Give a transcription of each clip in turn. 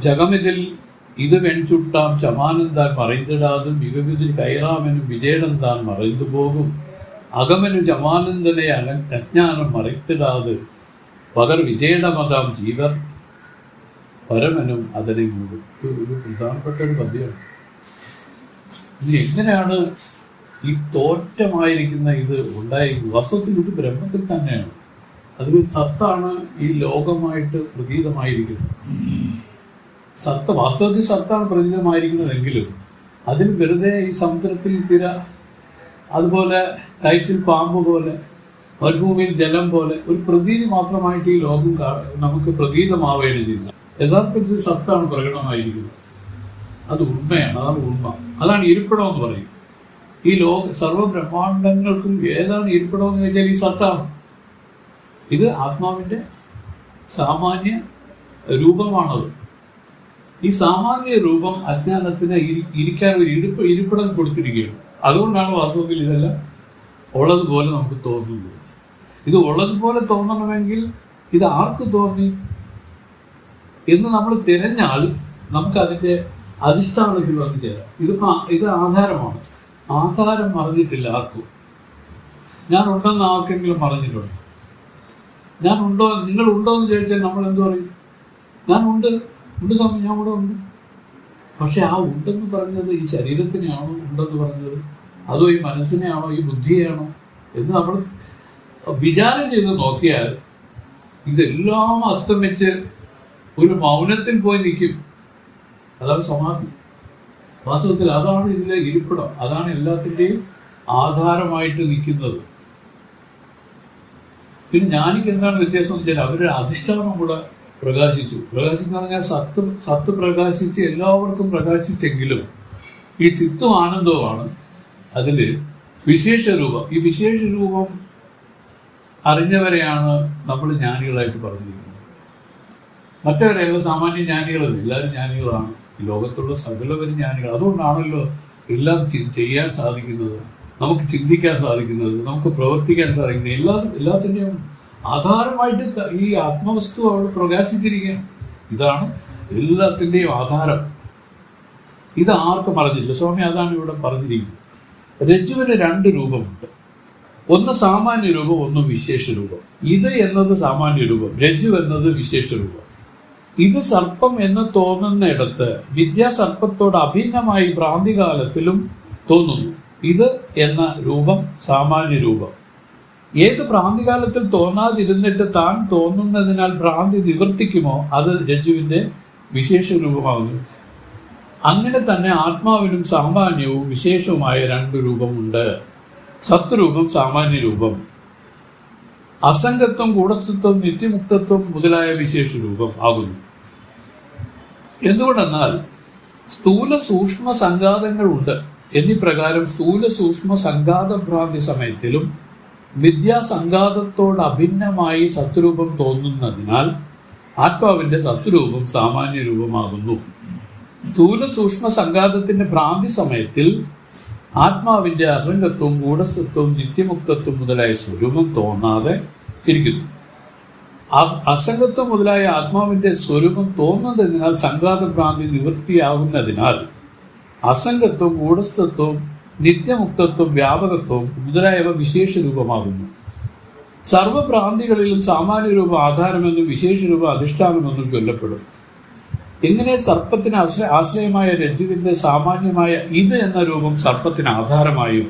ജഗമിതിൽ ഇത് വെൺചുട്ടാം ചമാനന്താൻ മറൈந்திடாது மிகவிதில் കൈറാമെനും വിജയനന്താൻ മറൈந்து പോകും അകമനു ചമാനന്ദനെ അജ്ഞാനം മറൈത്തിടാതെ പകർ വിജയനമതാം ജീവർ പരമനും അതിനെ മൂടും. ഒരു പ്രധാനപ്പെട്ട ഒരു പദ്യമാണ്. ഇത് എങ്ങനെയാണ് ഈ തോറ്റമായിരിക്കുന്ന ഇത് ഉണ്ടായിരിക്കുന്നത്? വാസ്തവത്തിൽ ഇത് ബ്രഹ്മത്തിൽ തന്നെയാണ്. അതൊരു സത്താണ് ഈ ലോകമായിട്ട് പ്രതീതമായിരിക്കുന്നത്. വാസ്തവത്തിൽ സത്താണ് പ്രതീതമായിരിക്കുന്നതെങ്കിലും അതിന് വെറുതെ ഈ സമുദ്രത്തിൽ തിര, അതുപോലെ കയറ്റിൽ പാമ്പ് പോലെ, മരുഭൂമിയിൽ ജലം പോലെ ഒരു പ്രതീതി മാത്രമായിട്ട് ഈ ലോകം നമുക്ക് പ്രതീതമാവുകയാണ് ചെയ്യുന്നത്. യഥാർത്ഥത്തിൽ സത്താണ് പ്രകടമായിരിക്കുന്നത്. അത് ഉണ്മയാണ്. അതാണ് ഉണ്മ. അതാണ് ഇരിപ്പിടം എന്ന് പറയും. ഈ സർവ്വ ബ്രഹ്മാണ്ടങ്ങൾക്കും ഏതാണ് ഇരിപ്പിടം എന്ന് ചോദിച്ചാൽ ഈ സത്താണ്. ഇത് ആത്മാവിന്റെ സാമാന്യ രൂപമാണത്. ഈ സാമാന്യ രൂപം അജ്ഞാനത്തിന് ഇരിക്കാൻ ഒരു ഇരിപ്പിടം കൊടുത്തിരിക്കുകയാണ്. അതുകൊണ്ടാണ് വാസ്തവത്തിൽ ഇതെല്ലാം ഉള്ളതുപോലെ നമുക്ക് തോന്നുന്നത്. ഇത് ഉള്ളതുപോലെ തോന്നണമെങ്കിൽ ഇത് ആർക്ക് തോന്നി എന്ന് നമ്മൾ തിരഞ്ഞാൽ നമുക്ക് അതിൻ്റെ അധിഷ്ഠാനത്തിൽ വന്നു ചേരാം. ഇത് ആധാരമാണ്. ആധാരം മറഞ്ഞിട്ടില്ല ആർക്കും. ഞാൻ ഉണ്ടെന്ന് ആർക്കെങ്കിലും മറഞ്ഞിട്ടുണ്ട്? നിങ്ങളുണ്ടോ എന്ന് ചോദിച്ചാൽ നമ്മൾ എന്തു പറയും? ഉണ്ട് സ്വാമി, ഞാൻ ഇവിടെ ഉണ്ട്. പക്ഷെ ആ ഉണ്ടെന്ന് പറഞ്ഞത് ഈ ശരീരത്തിനെയാണോ ഉണ്ടെന്ന് പറഞ്ഞത്, അതോ ഈ മനസ്സിനെയാണോ, ഈ ബുദ്ധിയെയാണോ എന്ന് നമ്മൾ വിചാരം ചെയ്ത് നോക്കിയാൽ ഇതെല്ലാം അസ്തമിച്ച് ഒരു മൗനത്തിൽ പോയി നിൽക്കും. അതാണ് സമാധി. വാസ്തവത്തിൽ അതാണ് ഇതിലെ ഇരിപ്പിടം. അതാണ് എല്ലാത്തിൻ്റെയും ആധാരമായിട്ട് നിൽക്കുന്നത്. പിന്നെ ജ്ഞാനിക്ക് എന്താണ് വ്യത്യാസം എന്ന് വെച്ചാൽ അവരുടെ അധിഷ്ഠാനം കൂടെ പ്രകാശിച്ചു. പ്രകാശിച്ചു പറഞ്ഞാൽ സത്ത് പ്രകാശിച്ച് എല്ലാവർക്കും പ്രകാശിച്ചെങ്കിലും ഈ ചിത്തും ആനന്ദവുമാണ് അതിൽ വിശേഷ രൂപം. ഈ വിശേഷ രൂപം അറിഞ്ഞവരെയാണ് നമ്മൾ ജ്ഞാനികളായിട്ട് പറഞ്ഞിരിക്കുന്നത്. മറ്റവരെല്ലാം സാമാന്യ ജ്ഞാനികളല്ല. എല്ലാവരും ജ്ഞാനികളാണ്. ഈ ലോകത്തുള്ള സകലവരും ജ്ഞാനികൾ. അതുകൊണ്ടാണല്ലോ എല്ലാം ചെയ്യാൻ സാധിക്കുന്നത്, നമുക്ക് ചിന്തിക്കാൻ സാധിക്കുന്നത്, നമുക്ക് പ്രവർത്തിക്കാൻ സാധിക്കുന്നത്. എല്ലാത്തിൻ്റെയും ആധാരമായിട്ട് ഈ ആത്മവസ്തു അവിടെ പ്രകാശിച്ചിരിക്കുകയാണ്. ഇതാണ് എല്ലാത്തിൻ്റെയും ആധാരം. ഇത് ആർക്കും പറഞ്ഞില്ല സ്വാമി. അതാണ് ഇവിടെ പറഞ്ഞിരിക്കുന്നത്. രജ്ജുവിന് 2 രൂപമുണ്ട്. ഒന്ന് സാമാന്യ രൂപം, ഒന്ന് വിശേഷ രൂപം. ഇത് എന്നത് സാമാന്യ രൂപം, രജ്ജു എന്നത് വിശേഷ രൂപം. ഇത് സർപ്പം എന്ന് തോന്നുന്നിടത്ത് വിദ്യാസർപ്പത്തോട് അഭിന്നമായി ഭ്രാന്തികാലത്തിലും തോന്നുന്നു. ഇത് എന്ന രൂപം സാമാന്യ രൂപം. ഏത് ഭ്രാന്തികാലത്തിൽ തോന്നാതിരുന്നിട്ട് താൻ തോന്നുന്നതിനാൽ ഭ്രാന്തി നിവർത്തിക്കുമോ അത് രജ്ജുവിന്റെ വിശേഷ രൂപമാകുന്നു. അങ്ങനെ തന്നെ ആത്മാവിനും സാമാന്യവും വിശേഷവുമായ 2 രൂപമുണ്ട്. സത്വരൂപം, സാമാന്യ രൂപം. അസംഗത്വം, കൂടസ്ഥത്വം, നിത്യമുക്തത്വം മുതലായ വിശേഷ രൂപം ആകുന്നു. എന്തുകൊണ്ടെന്നാൽ സ്ഥൂല സൂക്ഷ്മ സംഘാതങ്ങളുണ്ട് എന്നിപ്രകാരം സ്ഥൂല സൂക്ഷ്മ സംഘാത ഭ്രാന്തി സമയത്തിലും മിഥ്യാസംഘാതത്തോട് അഭിന്നമായി സത്വരൂപം തോന്നുന്നതിനാൽ ആത്മാവിന്റെ സത്വരൂപം സാമാന്യ രൂപമാകുന്നു. സ്ഥൂല സൂക്ഷ്മ സംഘാതത്തിന്റെ ഭ്രാന്തി സമയത്തിൽ ആത്മാവിന്റെ അസംഗത്വവും ഗൂഢസ്ഥത്വവും നിത്യമുക്തത്വം മുതലായ സ്വരൂപം തോന്നാതെ ഇരിക്കുന്നു. അസംഗത്വം മുതലായ ആത്മാവിന്റെ സ്വരൂപം തോന്നുന്നതിനാൽ സംഘാത ഭ്രാന്തി നിവൃത്തിയാകുന്നതിനാൽ അസംഗത്വം, ഗൂഢസ്ഥത്വം, നിത്യമുക്തത്വം, വ്യാപകത്വം മുതലായവ വിശേഷ രൂപമാകുന്നു. സർവഭ്രാന്തികളിലും സാമാന്യ രൂപം ആധാരമെന്നും വിശേഷ രൂപം അധിഷ്ഠാനമെന്നും ചൊല്ലപ്പെടും. എങ്ങനെ സർപ്പത്തിന് ആശ്രയമായ രജ്ജുവിന്റെ സാമാന്യമായ ഇത് എന്ന രൂപം സർപ്പത്തിന് ആധാരമായും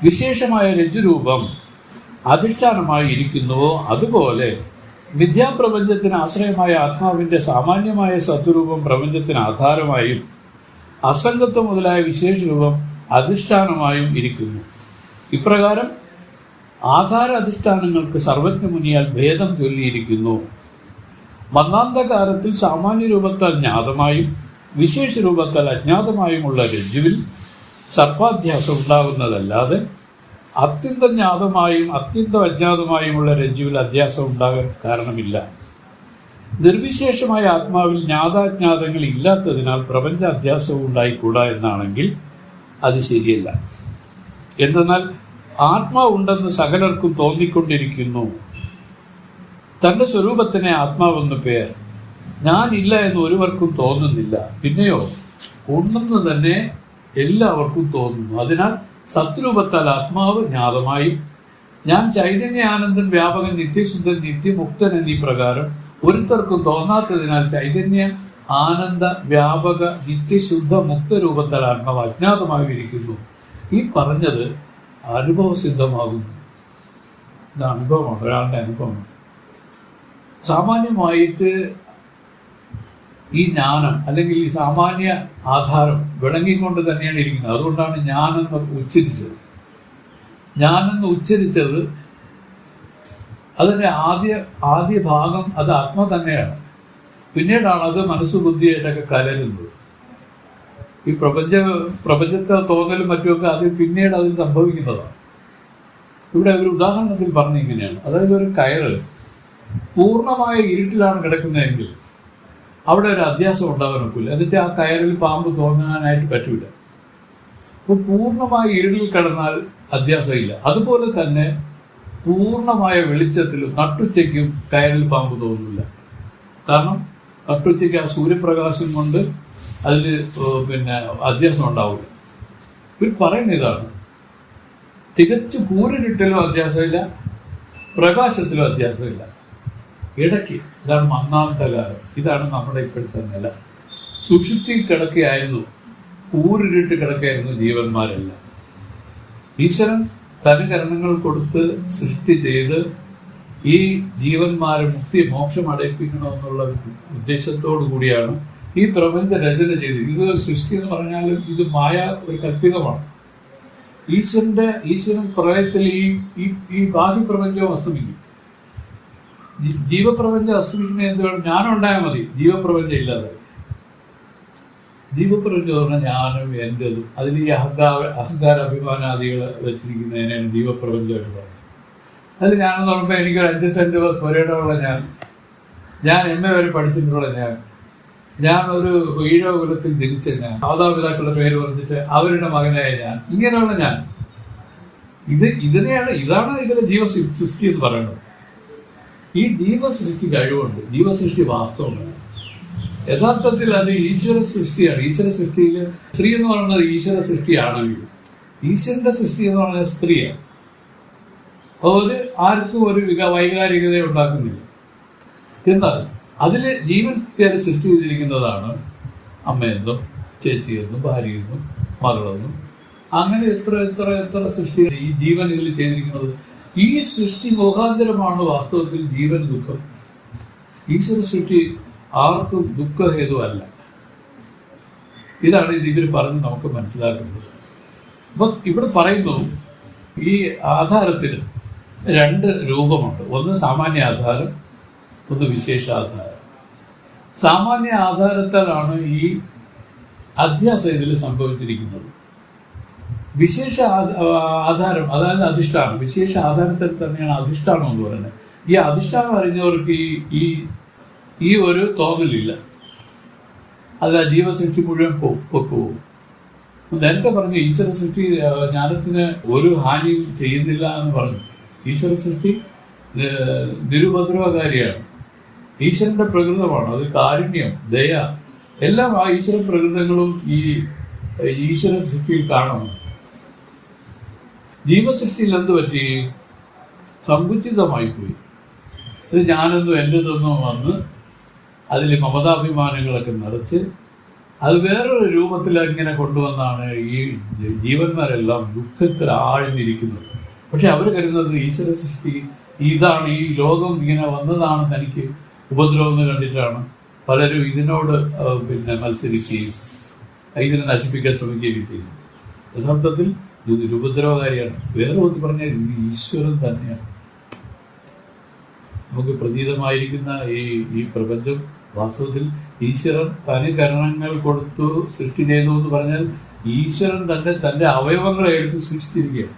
വിശേഷമായ രജ്ജുരൂപം അധിഷ്ഠാനമായി ഇരിക്കുന്നുവോ അതുപോലെ മിഥ്യാപ്രപഞ്ചത്തിന് ആശ്രയമായ ആത്മാവിന്റെ സാമാന്യമായ സത്വരൂപം പ്രപഞ്ചത്തിന് ആധാരമായും അസംഗത്വം മുതലായ വിശേഷ രൂപം അധിഷ്ഠാനമായും ഇരിക്കുന്നു. ഇപ്രകാരം ആധാര അധിഷ്ഠാനങ്ങൾക്ക് സർവജ്ഞ മുനിയാൽ ഭേദം ചൊല്ലിയിരിക്കുന്നു. മന്നാന്തകാലത്തിൽ സാമാന്യ രൂപത്താൽ ജ്ഞാതമായും വിശേഷ രൂപത്താൽ അജ്ഞാതമായുമുള്ള രജ്ജുവിൽ സർപ്പാധ്യാസം ഉണ്ടാകുന്നതല്ലാതെ അത്യന്തം ജ്ഞാതമായും അത്യന്തം അജ്ഞാതമായുമുള്ള രജ്ജുവിൽ അധ്യാസം ഉണ്ടാകാൻ കാരണമില്ല. നിർവിശേഷമായ ആത്മാവിൽ ജ്ഞാതാജ്ഞാതങ്ങൾ ഇല്ലാത്തതിനാൽ പ്രപഞ്ച അധ്യാസവും ഉണ്ടായിക്കൂടാ എന്നാണെങ്കിൽ അത് ശരിയല്ല. എന്തെന്നാൽ ആത്മാവുണ്ടെന്ന് സകലർക്കും തോന്നിക്കൊണ്ടിരിക്കുന്നു. തന്റെ സ്വരൂപത്തിനെ ആത്മാവെന്ന് പേർ. ഞാനില്ല എന്ന് ഒരുവർക്കും തോന്നുന്നില്ല, പിന്നെയോ ഉണ്ടെന്ന് തന്നെ എല്ലാവർക്കും തോന്നുന്നു. അതിനാൽ സത്രൂപത്താൽ ആത്മാവ് ജ്ഞാതമായി ഞാൻ ചൈതന്യാനന്ദൻ, വ്യാപകൻ, നിത്യശുദ്ധൻ, നിത്യമുക്തൻ എന്നീ പ്രകാരം ഒരുത്തർക്കും തോന്നാത്തതിനാൽ ചൈതന്യ ആനന്ദ വ്യാപക നിത്യശുദ്ധ മുക്തരൂപത്താൽ ആത്മാവ് അജ്ഞാതമായിരിക്കുന്നു. ഈ പറഞ്ഞത് അനുഭവസിദ്ധമാകുന്നു. ഇത് അനുഭവമാണ്, ഒരാളുടെ അനുഭവമാണ്. സാമാന്യമായിട്ട് ഈ ജ്ഞാനം അല്ലെങ്കിൽ ഈ സാമാന്യ ആധാരം വിളങ്ങിക്കൊണ്ട് തന്നെയാണ് ഇരിക്കുന്നത്. അതുകൊണ്ടാണ് ഞാനെന്ന് ഉച്ചരിച്ചത്. ഞാനെന്ന് ഉച്ചരിച്ചത് അതിൻ്റെ ആദ്യ ഭാഗം അത് ആത്മ തന്നെയാണ്. പിന്നീടാണ് അത് മനസ്സ് ബുദ്ധിയായിട്ടൊക്കെ കലരുന്നത്. ഈ പ്രപഞ്ചത്തെ തോന്നലും മറ്റുമൊക്കെ അത് പിന്നീട് അതിൽ സംഭവിക്കുന്നതാണ്. ഇവിടെ ഒരു ഉദാഹരണത്തിൽ പറഞ്ഞിങ്ങനെയാണ്. അതായത് ഒരു കയറ് പൂർണ്ണമായ ഇരുട്ടിലാണ് കിടക്കുന്നതെങ്കിൽ അവിടെ ഒരു അധ്യാസം ഉണ്ടാകാൻ ഒക്കില്ല. എന്നിട്ട് ആ കയറിൽ പാമ്പ് തോന്നാനായിട്ട് പറ്റൂല. അപ്പോൾ പൂർണ്ണമായ ഇരുളിൽ കിടന്നാൽ അധ്യാസമില്ല. അതുപോലെ തന്നെ പൂർണ്ണമായ വെളിച്ചത്തിലും നട്ടുച്ചയ്ക്കും കയറിൽ പാമ്പ് തോന്നില്ല. കാരണം നട്ടുച്ചയ്ക്ക് ആ സൂര്യപ്രകാശം കൊണ്ട് അതിൽ അധ്യാസം ഉണ്ടാവില്ല. ഇവർ പറയുന്ന ഇതാണ്, തികച്ചു കൂരിരുട്ടിലും അധ്യാസമില്ല, പ്രകാശത്തിലും അധ്യാസമില്ല, ഇടയ്ക്ക്. ഇതാണ് ഒന്നാമത്തെ കാലം. ഇതാണ് നമ്മുടെ ഇപ്പോഴത്തെ നില. സുഷുപ്തി കിടക്കുകയായിരുന്നു, കൂരിരുട്ട് കിടക്കുകയായിരുന്നു ജീവന്മാരെല്ലാം. ഈശ്വരൻ തനുകരണങ്ങൾ കൊടുത്ത് സൃഷ്ടി ചെയ്ത് ഈ ജീവന്മാരെ മുക്തി മോക്ഷം അടയിപ്പിക്കണമെന്നുള്ള ഉദ്ദേശത്തോടു കൂടിയാണ് ഈ പ്രപഞ്ച രചന ചെയ്തത്. ഇത് സൃഷ്ടി എന്ന് പറഞ്ഞാലും ഇത് മായ ഒരു കൽപ്പിതമാണ്. ഈശ്വരൻ പ്രളയത്തിൽ ഈ ബാഹ്യപ്രപഞ്ചവും അസ്തമിക്കും. ജീവപ്രപഞ്ചം അസ്തമിക്കുന്ന എന്തുവേണം? ഞാനുണ്ടായാൽ മതി, ജീവപ്രപഞ്ചം ഇല്ലാതെ. ജീവപ്രപഞ്ചം പറഞ്ഞാൽ ഞാനും എൻ്റെതും അതിൽ ഈ അഹങ്കാര അഭിമാനാദികൾ വെച്ചിരിക്കുന്നതിനാണ് ജീവപ്രപഞ്ചമായിട്ട് പറയുന്നത്. അതിൽ ഞാനെന്ന് പറയുമ്പോൾ എനിക്കൊരു 5 സെന്റ് സ്വരയിടമുള്ള ഞാൻ എന്നെ വരെ പഠിച്ചിട്ടുള്ള ഞാൻ ഒരു ഈഴവ കുലത്തിൽ ജനിച്ച ഞാൻ, മാതാപിതാക്കളുടെ പേര് പറഞ്ഞിട്ട് അവരുടെ മകനായ ഞാൻ, ഇങ്ങനെയുള്ള ഞാൻ. ഇതാണ് ഇതിന്റെ ജീവസൃഷ്ടി എന്ന് പറയുന്നത്. ഈ ജീവസൃഷ്ടി കഴിവുണ്ട്. ജീവസൃഷ്ടി വാസ്തവമാണ്. യഥാർത്ഥത്തിൽ അത് ഈശ്വര സൃഷ്ടിയാണ്. ഈശ്വര സൃഷ്ടിയിൽ സ്ത്രീ എന്ന് പറയുന്നത് ഈശ്വര സൃഷ്ടിയാണെങ്കിൽ ഈശ്വരന്റെ സൃഷ്ടി എന്ന് പറയുന്നത് സ്ത്രീയാണ്. അതുപോലെ ആർക്കും ഒരു വൈകാരികത ഉണ്ടാക്കുന്നില്ല. എന്നാൽ അതില് ജീവൻ സൃഷ്ടി ചെയ്തിരിക്കുന്നതാണ് അമ്മയെന്നും ചേച്ചിയെന്നും ഭാര്യയെന്നും മകളെന്നും അങ്ങനെ എത്ര സൃഷ്ടി ഈ ജീവൻ ഇതിൽ ചെയ്തിരിക്കുന്നത്. ഈ സൃഷ്ടി മുഖാന്തരമാണ് വാസ്തവത്തിൽ ജീവൻ ദുഃഖം. ഈശ്വര സൃഷ്ടി ആർക്കും ദുഃഖഹേതുവല്ല. ഇതാണ് ഇവർ പറഞ്ഞ് നമുക്ക് മനസ്സിലാക്കുന്നത്. അപ്പൊ ഇവിടെ പറയുന്നു ഈ ആധാരത്തിന് 2 രൂപമുണ്ട്. ഒന്ന് സാമാന്യ ആധാരം, ഒന്ന് വിശേഷാധാരം. സാമാന്യ ആധാരത്താലാണ് ഈ അധ്യാസം ഇതിൽ സംഭവിച്ചിരിക്കുന്നത്. വിശേഷ ആധാരം അതായത് അധിഷ്ഠാനം. വിശേഷ ആധാരത്തിൽ തന്നെയാണ് അധിഷ്ഠാനം എന്ന് പറയുന്നത്. ഈ അധിഷ്ഠാനം അറിഞ്ഞവർക്ക് ഈ ഒരു തോന്നലില്ല. അത് ആ ജീവസൃഷ്ടി മുഴുവൻ പോകും. നേരത്തെ പറഞ്ഞു ഈശ്വര സൃഷ്ടി ജ്ഞാനത്തിന് ഒരു ഹാനിയും ചെയ്യുന്നില്ല എന്ന് പറഞ്ഞു. ഈശ്വര സൃഷ്ടി നിരുപദ്രവകാരിയാണ്. ഈശ്വരന്റെ പ്രകൃതമാണ്. അത് കാരുണ്യം, ദയ എല്ലാം ആ ഈശ്വര പ്രകൃതങ്ങളും ഈ ഈശ്വര സൃഷ്ടിയിൽ കാണണം. ജീവസൃഷ്ടിയിൽ എന്ത് പറ്റി? സങ്കുചിതമായി പോയി. ഇത് ഞാനെന്നും എൻ്റെതെന്നും വന്ന് അതിൽ മമതാഭിമാനങ്ങളൊക്കെ നിറച്ച് അത് വേറൊരു രൂപത്തിൽ ഇങ്ങനെ കൊണ്ടുവന്നാണ് ഈ ജീവന്മാരെല്ലാം ദുഃഖത്തിൽ ആഴ്ന്നിരിക്കുന്നത്. പക്ഷെ അവർ കരുതുന്നത് ഈശ്വര സൃഷ്ടി ഇതാണ്, ഈ ലോകം ഇങ്ങനെ വന്നതാണ് തനിക്ക് ഉപദ്രവം എന്ന് കണ്ടിട്ടാണ് പലരും ഇതിനോട് മത്സരിക്കുകയും ഇതിനെ നശിപ്പിക്കാൻ ശ്രമിക്കുകയും ചെയ്യുന്നു. യഥാർത്ഥത്തിൽ ഇത് ഉപദ്രവകാരിയാണ്. വേറെ ഒന്ന് പറഞ്ഞാൽ ഈശ്വരൻ തന്നെയാണ്. നമുക്ക് പ്രതീതമായിരിക്കുന്ന ഈ പ്രപഞ്ചം വാസ്തവത്തിൽ ഈശ്വരൻ തനികരണങ്ങൾ കൊടുത്തു സൃഷ്ടി ചെയ്തു എന്ന് പറഞ്ഞാൽ ഈശ്വരൻ തന്റെ അവയവങ്ങളെ എടുത്ത് സൃഷ്ടിച്ചിരിക്കുകയാണ്.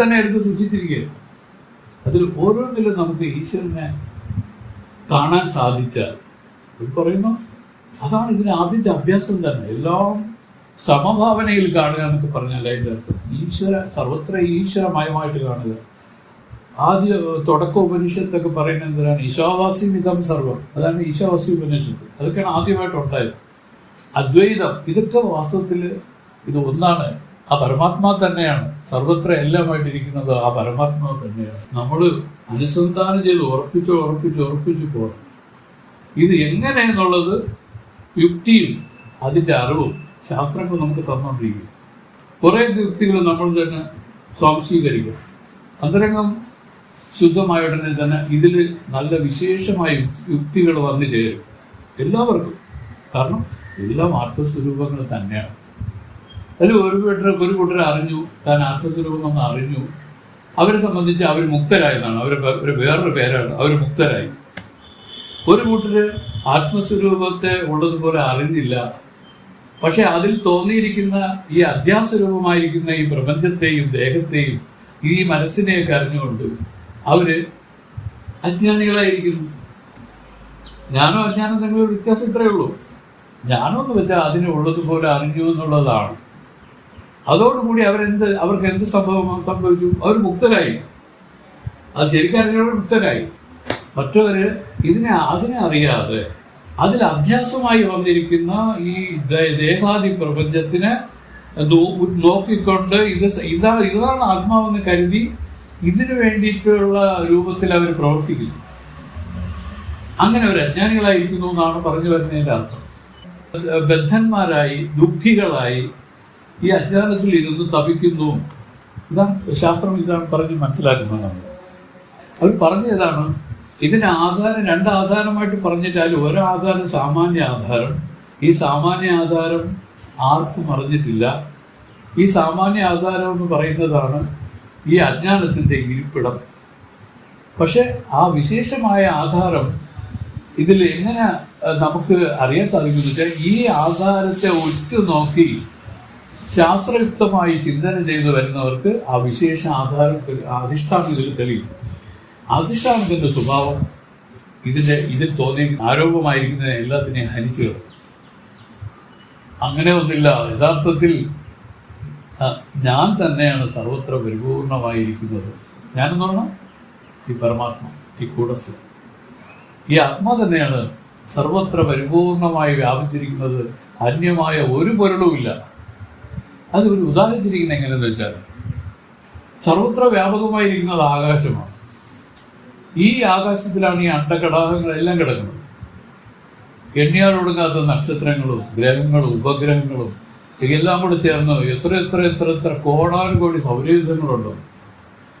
തന്നെ എടുത്ത് സൃഷ്ടിച്ചിരിക്കുകയാണ്. അതിൽ ഓരോന്നിലും നമുക്ക് ഈശ്വരനെ കാണാൻ സാധിച്ചാൽ പറയുന്നു അതാണ് ഇതിന് ആദ്യത്തെ അഭ്യാസം തന്നെ. എല്ലാം സമഭാവനയിൽ കാണുക എന്നൊക്കെ പറഞ്ഞാൽ അതിൻ്റെ അർത്ഥം സർവത്ര ഈശ്വരമയമായിട്ട് കാണുക. ആദ്യ തുടക്ക ഉപനിഷത്തൊക്കെ പറയുന്നത് എന്തിനാണ്? ഈശാവാസി വിധം സർവം. അതാണ് ഈശാവാസി ഉപനിഷത്ത്. അതൊക്കെയാണ് ആദ്യമായിട്ടുണ്ടായത്. അദ്വൈതം ഇതൊക്കെ വാസ്തവത്തിൽ ഇത് ഒന്നാണ്. ആ പരമാത്മാ തന്നെയാണ്. സർവത്ര എല്ലാമായിട്ടിരിക്കുന്നത് ആ പരമാത്മാവ് തന്നെയാണ്. നമ്മൾ അനുസന്ധാനം ചെയ്ത് ഉറപ്പിച്ചു പോകണം. ഇത് എങ്ങനെയെന്നുള്ളത് യുക്തിയും അതിൻ്റെ അറിവും ശാസ്ത്രങ്ങൾ നമുക്ക് തന്നുകൊണ്ടിരിക്കും. കുറേ യുക്തികൾ നമ്മൾ തന്നെ സ്വാംശീകരിക്കണം. അന്തരംഗം ശുദ്ധമായ ഉടനെ തന്നെ ഇതിൽ നല്ല വിശേഷമായ യുക്തികൾ വന്നു ചേരും എല്ലാവർക്കും. കാരണം എല്ലാം ആത്മസ്വരൂപങ്ങൾ തന്നെയാണ്. അതിൽ ഒരു കൂട്ടർ അറിഞ്ഞു, താൻ ആത്മസ്വരൂപം അറിഞ്ഞു. അവരെ സംബന്ധിച്ച് അവർ മുക്തരായതാണ്. ഒരു വേറൊരു പേരാണ്, അവർ മുക്തരായി. ഒരു കൂട്ടര് ആത്മസ്വരൂപത്തെ ഉള്ളതുപോലെ അറിഞ്ഞില്ല. പക്ഷെ അതിൽ തോന്നിയിരിക്കുന്ന ഈ അധ്യാസ്വരൂപമായിരിക്കുന്ന ഈ പ്രപഞ്ചത്തെയും ദേഹത്തെയും ഈ മനസ്സിനെയൊക്കെ അറിഞ്ഞുകൊണ്ട് അവര് അജ്ഞാനികളായിരിക്കുന്നു. ജ്ഞാനോ അജ്ഞാനം തമ്മിലുള്ള വ്യത്യാസം ഇത്രയേ ഉള്ളൂ. ജ്ഞാനം എന്ന് വെച്ചാൽ അതിനെ ഉള്ളതുപോലെ അറിഞ്ഞു എന്നുള്ളതാണ്. അതോടുകൂടി അവർക്ക് എന്ത് സംഭവിച്ചു? അവർ മുക്തരായി. അത് ശരിക്കും അറിഞ്ഞവർ മുക്തരായി. മറ്റവര് അതിനെ അറിയാതെ അതിൽ അഭ്യാസമായി വന്നിരിക്കുന്ന ഈ ദേഹാദി പ്രപഞ്ചത്തിനെ നോക്കിക്കൊണ്ട് ഇതാണ് ആത്മാവെന്ന് കരുതി ഇതിനു വേണ്ടിയിട്ടുള്ള രൂപത്തിൽ അവർ പ്രവർത്തിക്കുന്നു. അങ്ങനെ അവർ അജ്ഞാനികളായിരിക്കുന്നു എന്നാണ് പറഞ്ഞു വരുന്നതിന്റെ അർത്ഥം. ബദ്ധന്മാരായി ദുഃഖികളായി ഈ അജ്ഞാനത്തിൽ ഇരുന്ന് തപിക്കുന്നു. ശാസ്ത്രം ഇതാണ് പറഞ്ഞ് മനസ്സിലാക്കുന്നത്. നമ്മൾ അവർ പറഞ്ഞതാണ് ഇതിന് ആധാരം രണ്ട് ആധാരമായിട്ട് പറഞ്ഞിട്ടാൽ ഒരാധാരം സാമാന്യ ആധാരം. ഈ സാമാന്യ ആധാരം ആർക്കും അറിഞ്ഞിട്ടില്ല. ഈ സാമാന്യ ആധാരം എന്ന് പറയുന്നതാണ് ഈ അജ്ഞാനത്തിൻ്റെ ഇരിപ്പിടം. പക്ഷെ ആ വിശേഷമായ ആധാരം ഇതിൽ എങ്ങനെ നമുക്ക് അറിയാൻ സാധിക്കുന്നു വെച്ചാൽ ഈ ആധാരത്തെ ഉറ്റുനോക്കി ശാസ്ത്രയുക്തമായി ചിന്തന ചെയ്തു വരുന്നവർക്ക് ആ വിശേഷ അധിഷ്ഠാനം ഇതിൽ തെളിയും. അധിഷ്ഠാനത്തിന്റെ സ്വഭാവം ഇതിൽ തോന്നി ആരോപമായിരിക്കുന്ന എല്ലാത്തിനെയും ഹനിച്ചു കളയും. അങ്ങനെ ഒന്നില്ല. യഥാർത്ഥത്തിൽ ഞാൻ തന്നെയാണ് സർവത്ര പരിപൂർണമായിരിക്കുന്നത്. ഞാനെന്ന് പറഞ്ഞാൽ ഈ പരമാത്മ, ഈ കൂടസ്ഥ, ഈ ആത്മാ തന്നെയാണ് സർവത്ര പരിപൂർണമായി വ്യാപിച്ചിരിക്കുന്നത്. അന്യമായ ഒരു പൊരുളുമില്ല. അത് ഒരു ഉദാഹരിച്ചിരിക്കുന്നത് എങ്ങനെയെന്ന് വെച്ചാൽ സർവത്ര വ്യാപകമായിരിക്കുന്നത് ആകാശമാണ്. ഈ ആകാശത്തിലാണ് ഈ അണ്ടകടാഹങ്ങളെല്ലാം കിടക്കുന്നത്. എണ്ണിയാലൊടുങ്ങാത്ത നക്ഷത്രങ്ങളും ഗ്രഹങ്ങളും ഉപഗ്രഹങ്ങളും എല്ലാം കൂടെ ചേർന്ന് എത്ര കോടാനുകോടി സൗരയൂഥങ്ങളുണ്ടോ.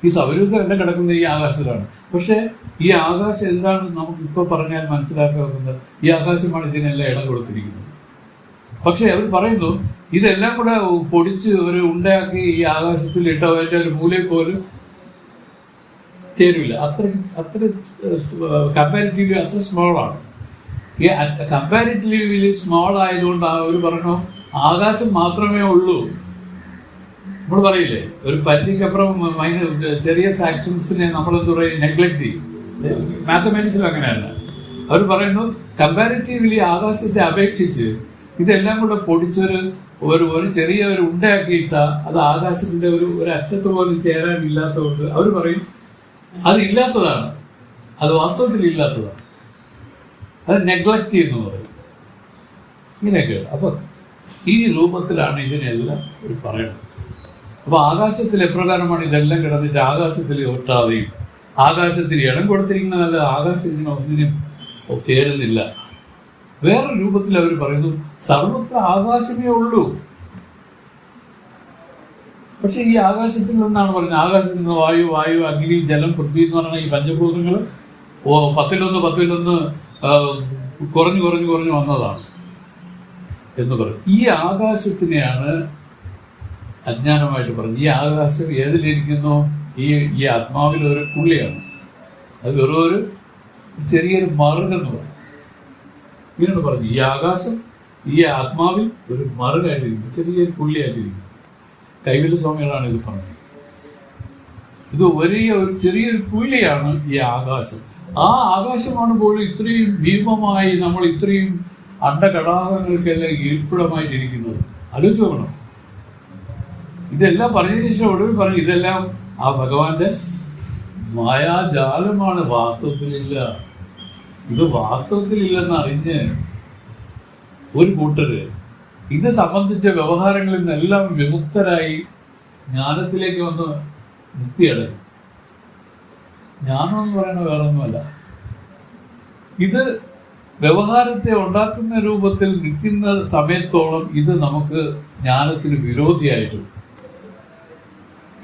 ഈ സൗരയൂഥം എല്ലാം കിടക്കുന്നത് ഈ ആകാശത്തിലാണ്. പക്ഷെ ഈ ആകാശം എന്താണ് നമുക്ക് ഇപ്പൊ പറഞ്ഞാൽ മനസ്സിലാക്കാവുന്നത്? ഈ ആകാശമാണ് ഇതിനെല്ലാം ഇടം കൊടുത്തിരിക്കുന്നത്. പക്ഷെ അവർ പറയുന്നു ഇതെല്ലാം കൂടെ പൊടിച്ച് ഒരു ഉണ്ടാക്കി ഈ ആകാശത്തിൽ ഇട്ട അതിന്റെ ഒരു മൂലയിൽ പോലും ചേരില്ല. അത്ര കമ്പാരിറ്റീവ്ലി അത്ര സ്മോളാണ്. ഈ കമ്പാരിറ്റീവ്ലി സ്മോൾ ആയതുകൊണ്ട് അവർ പറഞ്ഞു ആകാശം മാത്രമേ ഉള്ളൂ. നമ്മൾ പറയില്ലേ ഒരു പരിധിക്കപ്പുറം ചെറിയ ഫ്രാക്ഷൻസിനെ നമ്മളെന്ത് പറയും, നെഗ്ലക്ട് ചെയ്യും. മാത്തമാറ്റിക്സിൽ അങ്ങനെയല്ല. അവർ പറയുന്നു കമ്പാരിറ്റീവ്ലി ആകാശത്തെ അപേക്ഷിച്ച് ഇതെല്ലാം കൂടെ പൊടിച്ചൊരു ചെറിയ ഒരു ഉണ്ടയാക്കിയിട്ട അത് ആകാശത്തിന്റെ ഒരു അറ്റത്ത് പോലും ചേരാനില്ലാത്തതുകൊണ്ട് അവർ പറയും അത് ഇല്ലാത്തതാണ്, അത് വാസ്തവത്തിൽ ഇല്ലാത്തതാണ്, അത് നെഗ്ലക്ട് ചെയ്യുന്നു പറയും. ഇങ്ങനെയൊക്കെ. അപ്പൊ ഈ രൂപത്തിലാണ് ഇതിനെല്ലാം ഒരു പറയുന്നത്. അപ്പൊ ആകാശത്തിൽ എപ്രകാരമാണ് ഇതെല്ലാം കിടന്നിട്ട് ആകാശത്തിൽ ഒട്ടാതെയും ആകാശത്തിൽ ഇടം കൊടുത്തിരിക്കുന്നതല്ല, ആകാശത്തിന് ഒന്നിനും ചേരുന്നില്ല. വേറെ രൂപത്തിൽ അവർ പറയുന്നു സർവത്ര ആകാശമേ ഉള്ളൂ. പക്ഷെ ഈ ആകാശത്തിൽ നിന്നാണ് പറയുന്നത്. ആകാശത്തിൽ നിന്ന് വായു അഗ്നി ജലം പൃഥ്വി എന്ന് പറയുന്ന ഈ പഞ്ചഭൂതങ്ങൾ 10 കുറഞ്ഞു വന്നതാണ് എന്ന് പറയും. ഈ ആകാശത്തിനെയാണ് അജ്ഞാനമായിട്ട് പറഞ്ഞത്. ഈ ആകാശം ഏതിലിരിക്കുന്നു? ഈ ആത്മാവിൽ ഒരു പുള്ളിയാണ്. അത് വെറും ഒരു ചെറിയൊരു മറുകെന്ന് പറയും. ഇങ്ങനെയാണ് പറഞ്ഞു ഈ ആകാശം ഈ ആത്മാവിൽ ഒരു മറുകായിട്ടിരിക്കും, ചെറിയൊരു പുള്ളിയായിട്ടിരിക്കും. കൈവല്യ സ്വാമികളാണ് ഇത് പറഞ്ഞത്. ഇത് ഒരു ചെറിയൊരു പുള്ളിയാണ് ഈ ആകാശം. ആ ആകാശമാണ് പോലും ഇത്രയും ഭീമമായി നമ്മൾ ഇത്രയും അണ്ടകടാഹങ്ങൾക്കെല്ലാം ഇരിപ്പിടമായിട്ടിരിക്കുന്നത്. ആലോചിച്ച് നോക്കണം. ഇതെല്ലാം പറഞ്ഞതിന് ശേഷം ഒടുവിൽ പറഞ്ഞു ഇതെല്ലാം ആ ഭഗവാന്റെ മായാജാലമാണ്, വാസ്തവത്തിലില്ല. ഇത് വാസ്തവത്തിലില്ലെന്ന് അറിഞ്ഞ് ഒരു കൂട്ടര് ഇത് സംബന്ധിച്ച വ്യവഹാരങ്ങളിൽ നിന്നെല്ലാം വിമുക്തരായി ജ്ഞാനത്തിലേക്ക് വന്ന് മുക്തിയടയും. ജ്ഞാനം എന്ന് പറയുന്നത് വേറൊന്നുമല്ല, ഇത് വ്യവഹാരത്തെ ഉണ്ടാക്കുന്ന രൂപത്തിൽ നിൽക്കുന്ന സമയത്തോളം ഇത് നമുക്ക് ജ്ഞാനത്തിന് വിരോധിയായിട്ട്,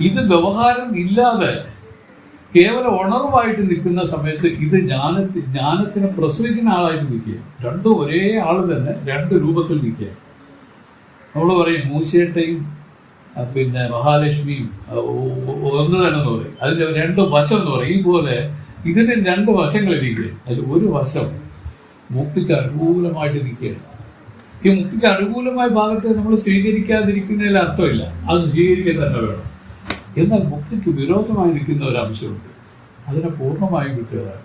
ഇത് വ്യവഹാരം ഇല്ലാതെ കേവലം ഉണർവായിട്ട് നിൽക്കുന്ന സമയത്ത് ഇത് ജ്ഞാനത്തിനെ പ്രസവിക്കുന്ന ആളായിട്ട് നിൽക്കുക. രണ്ടും ഒരേ ആള് തന്നെ രണ്ട് രൂപത്തിൽ നിൽക്കുക. നമ്മൾ പറയും മൂശേട്ടയും പിന്നെ മഹാലക്ഷ്മിയും ഒന്ന് തന്നെ എന്ന് പറയും, അതിന്റെ രണ്ട് വശം എന്ന് പറയും. ഈ പോലെ ഇതിന് രണ്ട് വശങ്ങളിരിക്കുക. അതിൽ ഒരു വശം മുക്തിക്ക് അനുകൂലമായിട്ട് നിൽക്കുകയാണ്. ഈ മുക്തിക്ക് അനുകൂലമായ ഭാഗത്തെ നമ്മൾ സ്വീകരിക്കാതിരിക്കുന്നതിൽ അർത്ഥമില്ല, അത് സ്വീകരിക്കുക തന്നെ വേണം. എന്നാൽ മുക്തിക്ക് വിരോധമായി നിൽക്കുന്ന ഒരു അംശമുണ്ട്, അതിനെ പൂർണ്ണമായും വിട്ടുകളാണ്.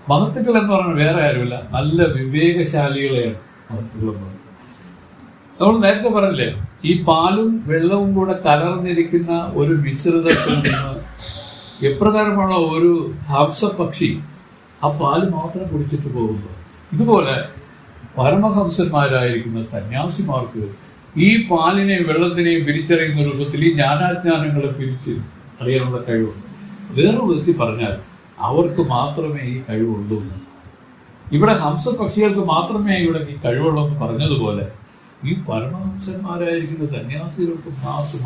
മഹത്തുക്കൾ എന്ന് പറഞ്ഞാൽ വേറെ ആരുമില്ല, നല്ല വിവേകശാലികളെയാണ് മഹത്തുക്കൾ എന്ന് പറയുന്നത്. നമ്മൾ നേരത്തെ പറഞ്ഞില്ലേ, ഈ പാലും വെള്ളവും കൂടെ കലർന്നിരിക്കുന്ന ഒരു മിശ്രിതത്തിൽ നിന്ന് എപ്രകാരമാണോ ഒരു ഹംസപക്ഷി ആ പാല് മാത്രം കുടിച്ചിട്ട് പോകുന്നത്, ഇതുപോലെ പരമഹംസന്മാരായിരിക്കുന്ന സന്യാസിമാർക്ക് ഈ പാലിനെയും വെള്ളത്തിനെയും പിരിച്ചറിയുന്ന രൂപത്തിൽ ഈ ജ്ഞാനാജ്ഞാനങ്ങളെ പിരിച്ച് അറിയാനുള്ള കഴിവുണ്ട്. വേറെ വിധത്തിൽ പറഞ്ഞാൽ അവർക്ക് മാത്രമേ ഈ കഴിവുള്ളൂ. ഇവിടെ ഹംസപക്ഷികൾക്ക് മാത്രമേ ഇവിടെ ഈ കഴിവുള്ളൂ എന്ന് പറഞ്ഞതുപോലെ ഈ പരമഹംസന്മാരായിരിക്കുന്ന സന്യാസികൾക്ക്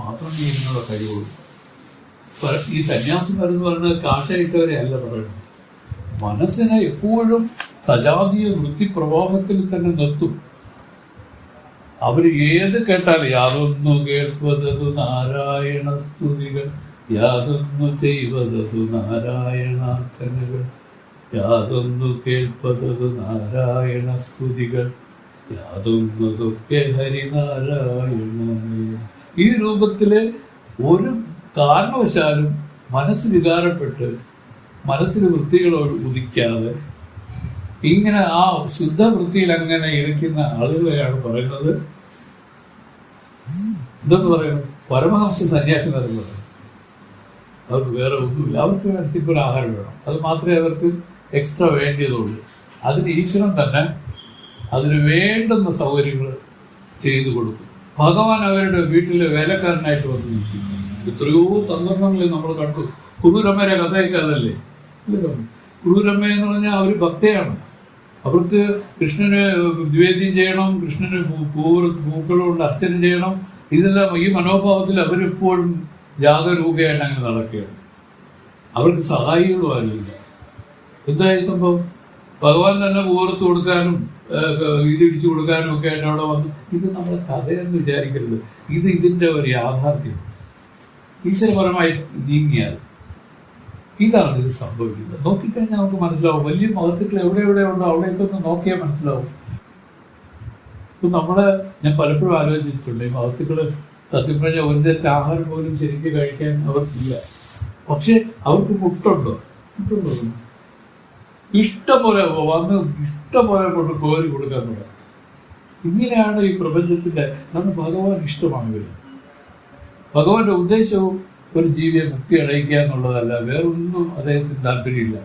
മാത്രമേ ഇതിനുള്ള കഴിവുള്ളൂ. ഈ സന്യാസിമാരെന്ന് പറയുന്നത് കാശായിട്ടവരെ അല്ല പറയുന്നത്, മനസ്സിനെ എപ്പോഴും സജാതീയ വൃത്തിപ്രവാഹത്തിൽ തന്നെ നിർത്തും. അവർ ഏത് കേട്ടാൽ യാതൊന്നു കേൾപ്പതതു നാരായണ സ്തുതികൾ, യാതൊന്നു ചെയ്വതതു നാരായണാർച്ചനകൾ, യാതൊന്നു കേൾപ്പതതു നാരായണ സ്തുതികൾ, യാതൊന്നതൊക്കെ ഹരിനാരായണ. ഈ രൂപത്തില് ഒരു കാരണവശാലും മനസ്സ് വികാരപ്പെട്ട് മനസ്സിന് വൃത്തികളോട് ഉദിക്കാതെ ഇങ്ങനെ ആ ശുദ്ധ വൃത്തിയിൽ അങ്ങനെ ഇരിക്കുന്ന ആളുകളെയാണ് പറയുന്നത് എന്തെന്ന് പറയുന്നത് പരമഹംസ സന്യാസിമാർ എന്ന് പറയുന്നത്. അവർക്ക് വേറെ ഒന്നുമില്ല, അവർക്ക് അടുത്തിപ്പോൾ ആഹാരം വേണം, അത് മാത്രമേ അവർക്ക് എക്സ്ട്രാ വേണ്ടിയതുള്ളൂ. അതിന് ഈശ്വരൻ തന്നെ അതിന് വേണ്ടുന്ന സൗകര്യങ്ങൾ ചെയ്തു കൊടുക്കും. ഭഗവാൻ അവരുടെ വീട്ടിലെ വേലക്കാരനായിട്ട് വന്ന് നിൽക്കും. എത്രയോ സന്ദർഭങ്ങളിൽ നമ്മൾ കണ്ടു. കുറുരമ്മയുടെ കഥയൊക്കെ അതല്ലേ. കുറുരമ്മ എന്ന് പറഞ്ഞാൽ അവർ ഭക്തയാണ്, അവർക്ക് കൃഷ്ണന് നിവേദ്യം ചെയ്യണം, കൃഷ്ണന് പൂക്കൾ കൊണ്ട് അർച്ചന ചെയ്യണം. ഇതെല്ലാം ഈ മനോഭാവത്തിൽ അവരെപ്പോഴും ജാഗരൂകയായിട്ട് അങ്ങനെ നടക്കുകയാണ്. അവർക്ക് സഹായികളും ആരുമില്ല. എന്തായി സംഭവം? ഭഗവാൻ തന്നെ പൂർത്ത് കൊടുക്കാനും ഇതിടിച്ചു കൊടുക്കാനും ഒക്കെ ആയിട്ട് അവിടെ വന്നു. ഇത് നമ്മൾ കഥയെന്ന് വിചാരിക്കരുത്, ഇത് ഇതിൻ്റെ ഒരു യാഥാർത്ഥ്യം. ഈശ്വരപരമായി നീങ്ങിയാൽ ഇതാണ് ഇത് സംഭവിക്കുന്നത്. നോക്കിക്കഴിഞ്ഞാൽ നമുക്ക് മനസ്സിലാവും. വലിയ മഹത്തുക്കൾ എവിടെ ഉണ്ടോ അവിടെയൊക്കെ ഒന്ന് നോക്കിയാൽ മനസ്സിലാവും. ഇപ്പം ഞാൻ പലപ്പോഴും ആലോചിച്ചിട്ടുണ്ട്, ഈ മഹത്തുക്കൾ സത്യം പറഞ്ഞാൽ ഒരു നേരത്തെ ആഹാരം പോലും ശരിക്കും കഴിക്കാൻ അവർക്കില്ല. പക്ഷെ അവർക്ക് മുട്ടുണ്ടോ? ഇഷ്ടംപോലെ വന്ന് ഇഷ്ടംപോലെ കൊണ്ട് കോരി കൊടുക്കാൻ തുടങ്ങും. ഇങ്ങനെയാണ് ഈ പ്രപഞ്ചത്തിന്റെ, കാരണം ഭഗവാൻ ഇഷ്ടമാണ് ഇവര്. ഭഗവാന്റെ ഉദ്ദേശവും ഒരു ജീവിയെ മുക്തി അടയിക്കുക എന്നുള്ളതല്ല, വേറൊന്നും അദ്ദേഹത്തിന് താല്പര്യമില്ല.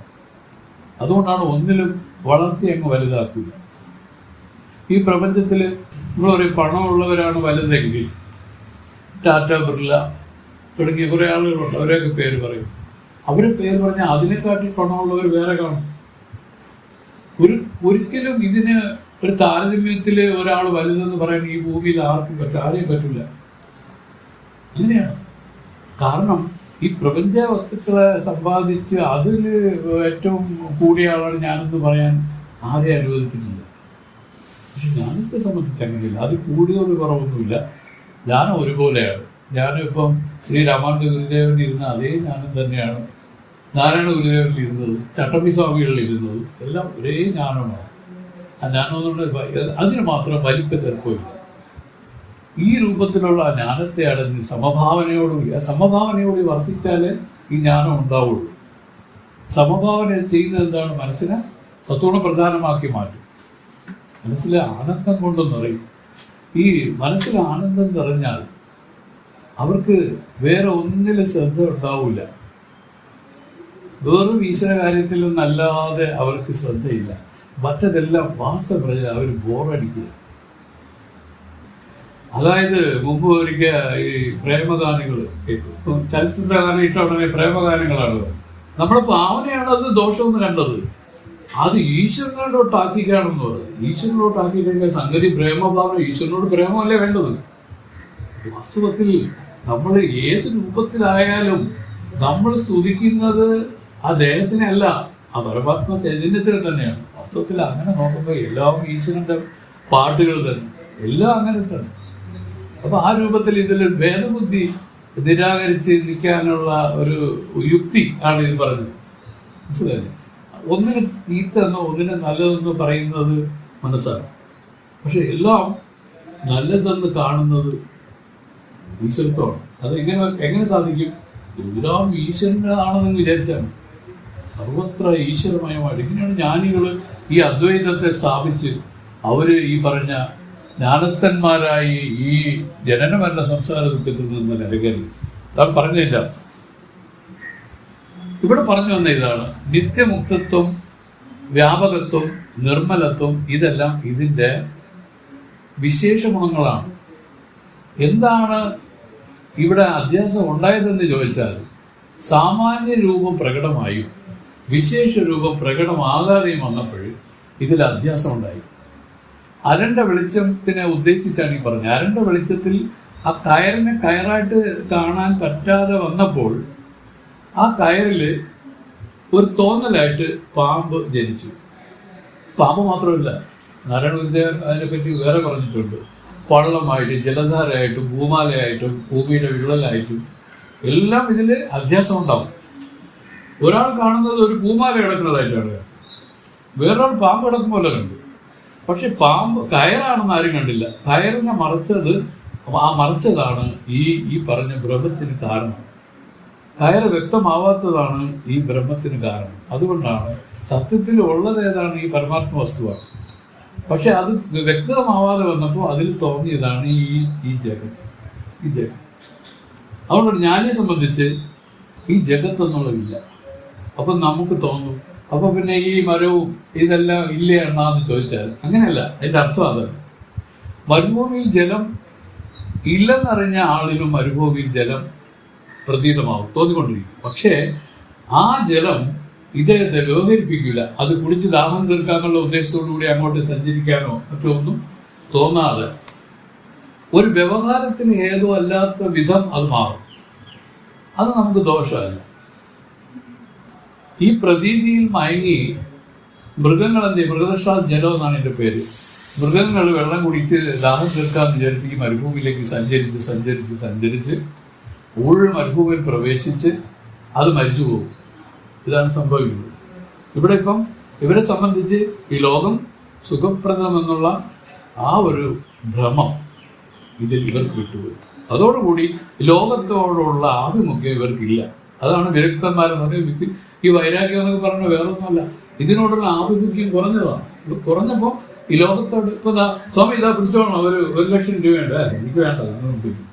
അതുകൊണ്ടാണ് ഒന്നിലും വളർത്തി അങ്ങ് വലുതാക്കുക. ഈ പ്രപഞ്ചത്തിൽ നമ്മൾ പറയും പണമുള്ളവരാണ് വലുതെങ്കിൽ, ടാറ്റ, ബിർള തുടങ്ങിയ കുറേ ആളുകളുണ്ട്, അവരെയൊക്കെ പേര് പറയും. അവരെ പേര് പറഞ്ഞാൽ അതിനെക്കാട്ടി പണമുള്ളവർ വേറെ കാണും. ഒരിക്കലും ഇതിന് ഒരു താരതമ്യത്തിൽ ഒരാൾ വലുതെന്ന് പറയാൻ ഈ ഭൂമിയിൽ ആർക്കും ആരെയും പറ്റില്ല. അങ്ങനെയാണ്. കാരണം ഈ പ്രപഞ്ച വസ്തുക്കളെ സമ്പാദിച്ച് അതിൽ ഏറ്റവും കൂടിയ ആളാണ് ഞാനെന്ന് പറയാൻ ആരെയും അനുവദിച്ചിട്ടില്ല. പക്ഷെ ജ്ഞാനത്തെ സംബന്ധിച്ച് അങ്ങനെയില്ല. അത് കൂടുതൽ കുറവൊന്നുമില്ല. ജ്ഞാനം ഒരുപോലെയാണ്. ജ്ഞാനം ശ്രീ രാമാനന്ദ ഗുരുദേവൻ ഇരുന്ന അതേ ജ്ഞാനം തന്നെയാണ് നാരായണ ഗുരുദേവനിൽ ഇരുന്നത്, ചട്ടമ്പി സ്വാമികളിൽ ഇരുന്നത്, എല്ലാം ഒരേ ജ്ഞാനമാണ്. ആ ജ്ഞാനം എന്നുകൊണ്ട് അതിന് മാത്രം വലിപ്പ ചെറുപ്പമില്ല. ഈ രൂപത്തിലുള്ള ജ്ഞാനത്തെ അടഞ്ഞ് സമഭാവനയോട് വർദ്ധിച്ചാലേ ഈ ജ്ഞാനം ഉണ്ടാവുള്ളൂ. സമഭാവന ചെയ്യുന്നത് എന്താണ്? മനസ്സിനെ സത്വഗുണ പ്രധാനമാക്കി മാറ്റും. മനസ്സിലെ ആനന്ദം കൊണ്ടെന്ന് പറയും. ഈ മനസ്സിലെ ആനന്ദം നിറഞ്ഞാൽ അവർക്ക് വേറെ ഒന്നിലും ശ്രദ്ധ ഉണ്ടാവില്ല. വെറും ഈശ്വര കാര്യത്തിലൊന്നല്ലാതെ അവർക്ക് ശ്രദ്ധയില്ല. മറ്റതെല്ലാം വാസ്തവ അവർ ബോറടിക്കുക. അതായത് മുമ്പ് ഒരിക്കൽ ഈ പ്രേമഗാനങ്ങൾ കേൾക്കും. ചലച്ചിത്ര ഗാനം ഇട്ട ഉടനെ പ്രേമഗാനങ്ങളാണ്. നമ്മുടെ ഭാവനയാണ് അത് ദോഷമെന്ന് കണ്ടത്. അത് ഈശ്വരനോട്ടാക്കിക്കാണെന്ന് പറയുന്നത്. ഈശ്വരനോട്ടാക്കി കഴിഞ്ഞാൽ സംഗതി പ്രേമഭാവന, ഈശ്വരനോട് പ്രേമമല്ലേ വേണ്ടത്. വാസ്തവത്തിൽ നമ്മൾ ഏത് രൂപത്തിലായാലും നമ്മൾ സ്തുതിക്കുന്നത് ആ ദേഹത്തിനെ അല്ല, ആ പരമാത്മ ചൈതന്യത്തിന് തന്നെയാണ്. വാസ്തവത്തിൽ അങ്ങനെ നോക്കുമ്പോൾ എല്ലാം ഈശ്വരന്റെ പാട്ടുകൾ തന്നെ, എല്ലാം അങ്ങനെ തന്നെ. അപ്പൊ ആ രൂപത്തിൽ ഇതിൽ ഭേദബുദ്ധി നിരാകരിച്ച് നിൽക്കാനുള്ള ഒരു യുക്തി ആണ് ഇത് പറഞ്ഞത്. മനസ്സിലായി? ഒന്നിനെ തീറ്റെന്നോ ഒന്നിനെ നല്ലതെന്നോ പറയുന്നത് മനസ്സാണ്. പക്ഷെ എല്ലാം നല്ലതെന്ന് കാണുന്നത് ഈശ്വരത്വമാണ്. അത് എങ്ങനെ സാധിക്കും? എല്ലാം ഈശ്വരനാണെന്ന് വിചാരിച്ചാണ്. സർവത്ര ഈശ്വരമയമായിട്ട്. ഇങ്ങനെയാണ് ജ്ഞാനികൾ ഈ അദ്വൈതത്തെ സ്ഥാപിച്ച് അവര് ഈ പറഞ്ഞ ജ്ഞാനസ്ഥന്മാരായി ഈ ജനനമല്ല സംസാര ദുഃഖത്തിൽ നിന്ന് നിരകരി. അതാണ് പറഞ്ഞതിൻ്റെ അർത്ഥം. ഇവിടെ പറഞ്ഞു വന്ന ഇതാണ് നിത്യമുക്തത്വം, വ്യാപകത്വം, നിർമ്മലത്വം. ഇതെല്ലാം ഇതിൻ്റെ വിശേഷ ഗുണങ്ങളാണ്. എന്താണ് ഇവിടെ അധ്യാസം ഉണ്ടായതെന്ന് ചോദിച്ചാൽ സാമാന്യ രൂപം പ്രകടമായും വിശേഷ രൂപം പ്രകടമാകാതെയും വന്നപ്പോൾ ഇതിൽ അധ്യാസം ഉണ്ടായി. അരണ്ട വെളിച്ചത്തിനെ ഉദ്ദേശിച്ചാണ് ഈ പറഞ്ഞത്. അരണ്ട വെളിച്ചത്തിൽ ആ കയറിനെ കയറായിട്ട് കാണാൻ പറ്റാതെ വന്നപ്പോൾ ആ കയറില് ഒരു തോന്നലായിട്ട് പാമ്പ് ജനിച്ചു. പാമ്പ് മാത്രമല്ല, നാരായണ വിദ്യ അതിനെപ്പറ്റി വേറെ പറഞ്ഞിട്ടുണ്ട്. പള്ളമായിട്ടും ജലധാരയായിട്ടും ഭൂമാലയായിട്ടും ഭൂമിയുടെ വിള്ളലായിട്ടും എല്ലാം ഇതിൽ അധ്യാസം ഉണ്ടാവും. ഒരാൾ കാണുന്നത് ഒരു ഭൂമാല കിടക്കുന്നതായിട്ടാണ്, വേറൊരാൾ പാമ്പ് കിടക്കുമ്പോൾ കണ്ടു. പക്ഷെ പാമ്പ് കയറാണെന്ന് ആരും കണ്ടില്ല. കയറിനെ മറച്ചതാണ് ഈ പറഞ്ഞ ബ്രഹ്മത്തിന് കാരണം. കയറ് വ്യക്തമാവാത്തതാണ് ഈ ബ്രഹ്മത്തിന് കാരണം. അതുകൊണ്ടാണ് സത്യത്തിൽ ഉള്ളത് ഏതാണ്? ഈ പരമാത്മ വസ്തുവാണ്. പക്ഷെ അത് വ്യക്തമാവാതെ വന്നപ്പോൾ അതിൽ തോന്നിയതാണ് ഈ ജഗത്ത്. അതുകൊണ്ട് ജ്ഞാനിയെ സംബന്ധിച്ച് ഈ ജഗത്ത് എന്നുള്ളതില്ല. അപ്പം നമുക്ക് തോന്നും, അപ്പൊ പിന്നെ ഈ മരവും ഇതെല്ലാം ഇല്ലേ എണ്ണാന്ന് ചോദിച്ചാൽ അങ്ങനെയല്ല. അതിന്റെ അർത്ഥം അതല്ല. മരുഭൂമിയിൽ ജലം ഇല്ലെന്നറിഞ്ഞ ആളിനും മരുഭൂമിയിൽ ജലം പ്രതീതമാവും, തോന്നിക്കൊണ്ടിരിക്കും. പക്ഷേ ആ ജലം ഇദ്ദേഹത്തെ വ്യവഹരിപ്പിക്കില്ല. അത് കുടിച്ച് ദാഹം തീർക്കാന്നുള്ള ഉദ്ദേശത്തോടു കൂടി അങ്ങോട്ട് സഞ്ചരിക്കാനോ മറ്റോ ഒന്നും തോന്നാതെ ഒരു വ്യവഹാരത്തിന് ഏതോ അല്ലാത്ത വിധം അത് മാറും. അത് നമുക്ക് ദോഷമല്ല. ഈ പ്രതീതിയിൽ മയങ്ങി മൃഗദർശാ ജലം എന്നാണ് എൻ്റെ പേര്. മൃഗങ്ങൾ വെള്ളം കുടിച്ച് ദാഹം തീർക്കാന്ന് വിചാരിച്ച് ഈ മരുഭൂമിയിലേക്ക് സഞ്ചരിച്ച് മരുഭൂമിയിൽ പ്രവേശിച്ച് അത് മരിച്ചു പോകും. ഇതാണ് സംഭവിക്കുന്നത്. ഇവിടെ ഇപ്പം ഇവരെ സംബന്ധിച്ച് ഈ ലോകം സുഖപ്രദമെന്നുള്ള ആ ഒരു ഭ്രമം ഇതിൽ ഇവർക്ക് വിട്ടുപോയി. അതോടുകൂടി ലോകത്തോടുള്ള ആഭിമുഖ്യം ഇവർക്കില്ല. അതാണ് വിരക്തന്മാരെന്ന് പറഞ്ഞ ഈ വൈരാഗ്യം എന്നൊക്കെ പറഞ്ഞ വേറൊന്നുമല്ല, ഇതിനോടുള്ള ആഭിമുഖ്യം കുറഞ്ഞതാണ്. കുറഞ്ഞപ്പോൾ ഈ ലോകത്തോട് ഇപ്പൊ സ്വാമി ഇതാ പിടിച്ചോളണം, 1,00,000 രൂപയുണ്ട്, എനിക്ക് വേണ്ട,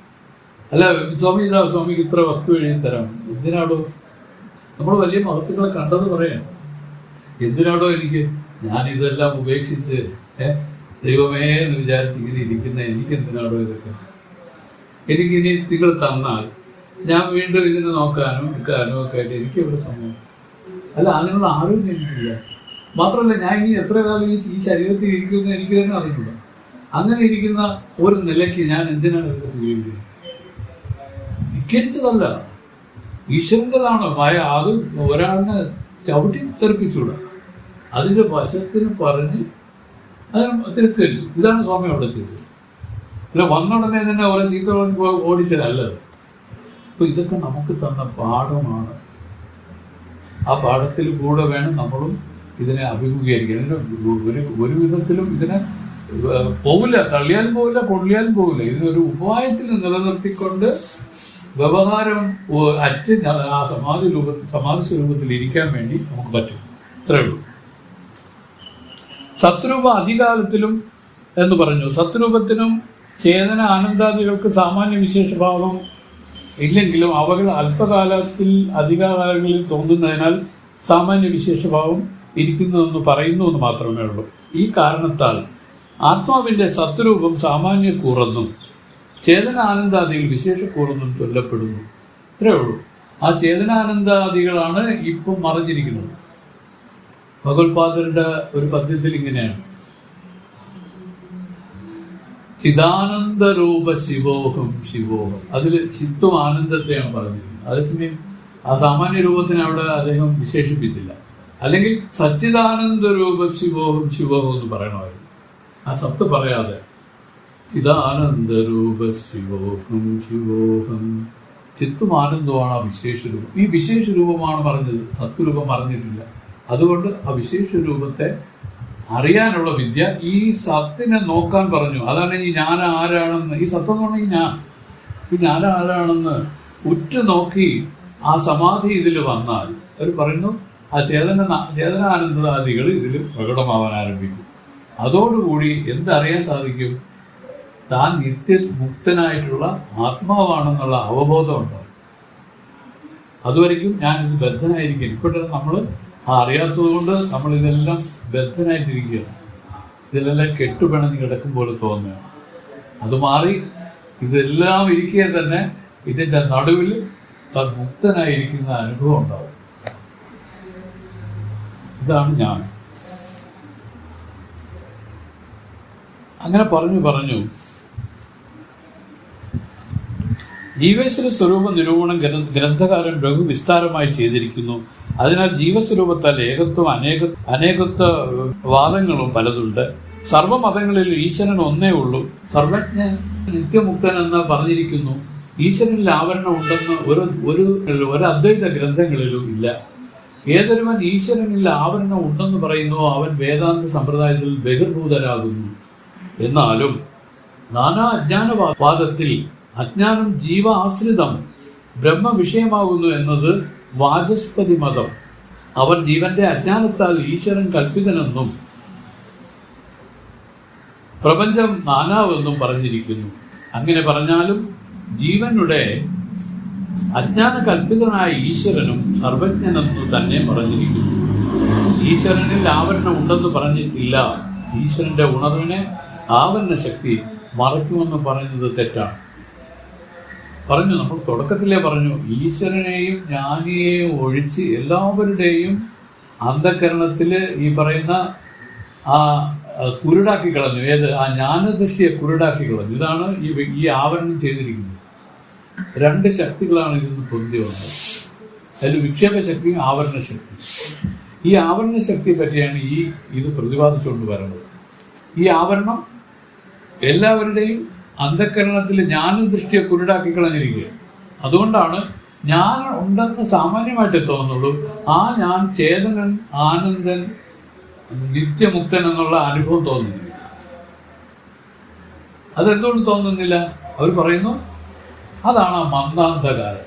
അല്ല സ്വാമി ഇതാ സ്വാമിക്ക് ഇത്ര വസ്തു എഴുതി തരാം. എന്തിനാടോ? നമ്മൾ വലിയ മഹത്തുക്കളെ കണ്ടത് പറയാം. എന്തിനാടോ ഞാൻ ഇതെല്ലാം ഉപേക്ഷിച്ച് ദൈവമേ എന്ന് വിചാരിച്ച് ഇങ്ങനെ ഇരിക്കുന്ന എനിക്ക് എന്തിനാടോ ഇതൊക്കെ? എനിക്കിനി നിങ്ങൾ തന്നാൽ ഞാൻ വീണ്ടും ഇതിനെ നോക്കാനോ എടുക്കാനോ ഒക്കെ ആയിട്ട് എനിക്ക് ഇവിടെ സമയം അല്ല. അതിനുള്ള ആരോഗ്യം എനിക്കില്ല. മാത്രമല്ല ഞാൻ ഇനി എത്ര കാലം ഈ ശരീരത്തിൽ ഇരിക്കുമെന്ന് എനിക്ക് തന്നെ അറിയില്ല. അങ്ങനെ ഇരിക്കുന്ന ഒരു നിലയ്ക്ക് ഞാൻ എന്തിനാണ് ഇതൊക്കെ സ്വീകരിക്കുന്നത്? ധിക്കരിച്ചതല്ല, ഈശ്വരൻ്റെതാണ് ഭയ. അത് ഒരാളിനെ ചവിട്ടി തെറിപ്പിച്ചൂടാ. അതിൻ്റെ വശത്തിന് പറഞ്ഞ് അതിനെ തിരസ്കരിച്ചു. ഇതാണ് സ്വാമി അവിടെ ചെയ്തത്. അല്ല വന്നുടനെ തന്നെ ഓരോ ചീത്ത ഓടിച്ചതല്ലത്. അപ്പൊ ഇതൊക്കെ നമുക്ക് തന്ന പാഠമാണ്. ആ പാഠത്തിൽ കൂടെ വേണം നമ്മളും ഇതിനെ അഭിമുഖീകരിക്കാൻ. ഇതിന് ഒരു വിധത്തിലും ഇതിനെ പോവില്ല, തള്ളിയാലും പോവില്ല, കൊള്ളിയാലും പോവില്ല. ഇതിനൊരു ഉപായത്തിൽ നിലനിർത്തിക്കൊണ്ട് വ്യവഹാരം ആ സമാധി സ്വരൂപത്തിൽ ഇരിക്കാൻ വേണ്ടി നമുക്ക് പറ്റും. ഇത്രയേ ഉള്ളൂ. സത്രൂപ അധികാലത്തിലും എന്ന് പറഞ്ഞു. സത്രൂപത്തിനും ചേതന ആനന്ദാദികൾക്ക് സാമാന്യ വിശേഷഭാവം ഇല്ലെങ്കിലും അവകൾ അല്പകാലത്തിൽ അധികകാലങ്ങളിൽ തോന്നുന്നതിനാൽ സാമാന്യ വിശേഷഭാവം ഇരിക്കുന്നതെന്ന് പറയുന്നു എന്ന് മാത്രമേ ഉള്ളൂ. ഈ കാരണത്താൽ ആത്മാവിൻ്റെ സത്വരൂപം സാമാന്യ കൂറെന്നും ചേതനാനന്ദാദികൾ വിശേഷക്കൂറെന്നും ചൊല്ലപ്പെടുന്നു. ഇത്രയേ ഉള്ളൂ. ആ ചേതനാനന്ദാദികളാണ് ഇപ്പം മറിഞ്ഞിരിക്കുന്നത്. ഭഗവത്പാദരുടെ ഒരു പദ്യത്തിൽ ഇങ്ങനെയാണ്: ചിദാനന്ദരൂപ ശിവോഹം ശിവോഹം. അതിൽ ചിത്തും ആനന്ദത്തെയാണ് പറഞ്ഞിരിക്കുന്നത്. അതേസമയം ആ സാമാന്യ രൂപത്തിന് അവിടെ അദ്ദേഹം വിശേഷിപ്പിച്ചില്ല. അല്ലെങ്കിൽ സച്ചിദാനന്ദ രൂപ ശിവോഹം ശിവോഹം എന്ന് പറയണമായിരുന്നു. ആ സത്ത് പറയാതെ ചിദാനന്ദ രൂപ ശിവോഹം ശിവോഹം. ചിത്തും ആനന്ദമാണ് ആ വിശേഷ രൂപം. ഈ വിശേഷ രൂപമാണ് പറഞ്ഞത്, സത്വരൂപം പറഞ്ഞിട്ടില്ല. അതുകൊണ്ട് ആ വിശേഷ രൂപത്തെ അറിയാനുള്ള വിദ്യ ഈ സത്തിനെ നോക്കാൻ പറഞ്ഞു. അതാണ് ഈ ഞാൻ ആരാണെന്ന്, ഈ സത്യം എന്ന് പറഞ്ഞാൽ ഈ ഞാൻ ആരാണെന്ന് ഉറ്റു നോക്കി ആ സമാധി ഇതിൽ വന്നാൽ അവർ പറയുന്നു ആ ചേതനാനന്ദാദികൾ ഇതിൽ പ്രകടമാവാൻ ആരംഭിക്കും. അതോടുകൂടി എന്തറിയാൻ സാധിക്കും? താൻ നിത്യമുക്തനായിട്ടുള്ള ആത്മാവാണെന്നുള്ള അവബോധം ഉണ്ടാവും. അതുവരെയ്ക്കും ഞാൻ ഇത് ബദ്ധനായിരിക്കും. ഇപ്പോഴത്തെ നമ്മൾ അറിയാത്തത് കൊണ്ട് നമ്മൾ ഇതെല്ലാം ബദ്ധനായിട്ടിരിക്കുകയാണ്. ഇതിലെല്ലാം കെട്ടുപിണഞ്ഞ് കിടക്കും പോലെ തോന്നുകയാണ്. അത് മാറി ഇതെല്ലാം ഇരിക്കുക തന്നെ ഇതിൻ്റെ നടുവിൽ താൻ മുക്തനായിരിക്കുന്ന അനുഭവം ഉണ്ടാവും. ഇതാണ് ഞാൻ. അങ്ങനെ പറഞ്ഞു ജീവേശ്വര സ്വരൂപ നിരൂപണം ഗ്രന്ഥകാരൻ ബഹുവിസ്താരമായി ചെയ്തിരിക്കുന്നു. അതിനാൽ ജീവസ്വരൂപത്താൽ ഏകത്വം അനേകത്വ വാദങ്ങളും പലതുണ്ട്. സർവമതങ്ങളിൽ ഈശ്വരൻ ഒന്നേ ഉള്ളൂ. സർവജ്ഞ നിത്യമുക്തൻ എന്ന് പറഞ്ഞിരിക്കുന്നു. ഈശ്വരനിൽ ആവരണം ഉണ്ടെന്ന് ഒരു അദ്വൈത ഗ്രന്ഥങ്ങളിലും ഇല്ല. ഏതൊരുവൻ ഈശ്വരനിൽ ആവരണം ഉണ്ടെന്ന് പറയുന്നുവോ അവൻ വേദാന്ത സമ്പ്രദായത്തിൽ ബഹിർഭൂതരാകുന്നു. എന്നാലും നാനാ അജ്ഞാനവാദത്തിൽ അജ്ഞാനം ജീവ ആശ്രിതം ബ്രഹ്മ വിഷയമാകുന്നു എന്നത് വാചസ്പതി മതം. അവർ ജീവന്റെ അജ്ഞാനത്താൽ ഈശ്വരൻ കൽപ്പിതനെന്നും പ്രപഞ്ചം നാനാവെന്നും പറഞ്ഞിരിക്കുന്നു. അങ്ങനെ പറഞ്ഞാലും ജീവനുടെ അജ്ഞാന കൽപ്പിതനായ ഈശ്വരനും സർവജ്ഞനെന്നു തന്നെ പറഞ്ഞിരിക്കുന്നു. ഈശ്വരനിൽ ആവരണം ഉണ്ടെന്ന് പറഞ്ഞിട്ടില്ല. ഈശ്വരന്റെ ഉണർവിനെ ആവരണ ശക്തി മറയ്ക്കുമെന്ന് പറയുന്നത് തെറ്റാണ്. നമ്മൾ തുടക്കത്തിലേ പറഞ്ഞു, ഈശ്വരനെയും ജ്ഞാനിയെയും ഒഴിച്ച് എല്ലാവരുടെയും അന്ധകരണത്തിൽ ഈ പറയുന്ന ആ കുരുടാക്കി കളഞ്ഞു. ആ ജ്ഞാനദൃഷ്ടിയെ കുരുടാക്കി കളഞ്ഞു. ഇതാണ് ഈ ആവരണം ചെയ്തിരിക്കുന്നത്. രണ്ട് ശക്തികളാണ് ഇതിന് പൊന്തി വന്നത്. അതിൽ വിക്ഷേപ ശക്തിയും ആവരണ ശക്തി. ഈ ആവരണ ശക്തിയെ പറ്റിയാണ് ഇത് പ്രതിപാദിച്ചുകൊണ്ട് വരുന്നത്. ഈ ആവരണം എല്ലാവരുടെയും അന്ധകരണത്തിൽ ജ്ഞാനദൃഷ്ടിയെ കുരുടാക്കി കളഞ്ഞിരിക്കുക. അതുകൊണ്ടാണ് ഞാൻ ഉണ്ടെന്ന് സാമാന്യമായിട്ട് തോന്നുള്ളൂ. ആ ഞാൻ ചേതനൻ, ആനന്ദൻ, നിത്യമുക്തൻ എന്നുള്ള അനുഭവം തോന്നുന്നില്ല. അതെന്തുകൊണ്ട് തോന്നുന്നില്ല? അവർ പറയുന്നു അതാണ് ആ മന്ദാന്ധകാരം.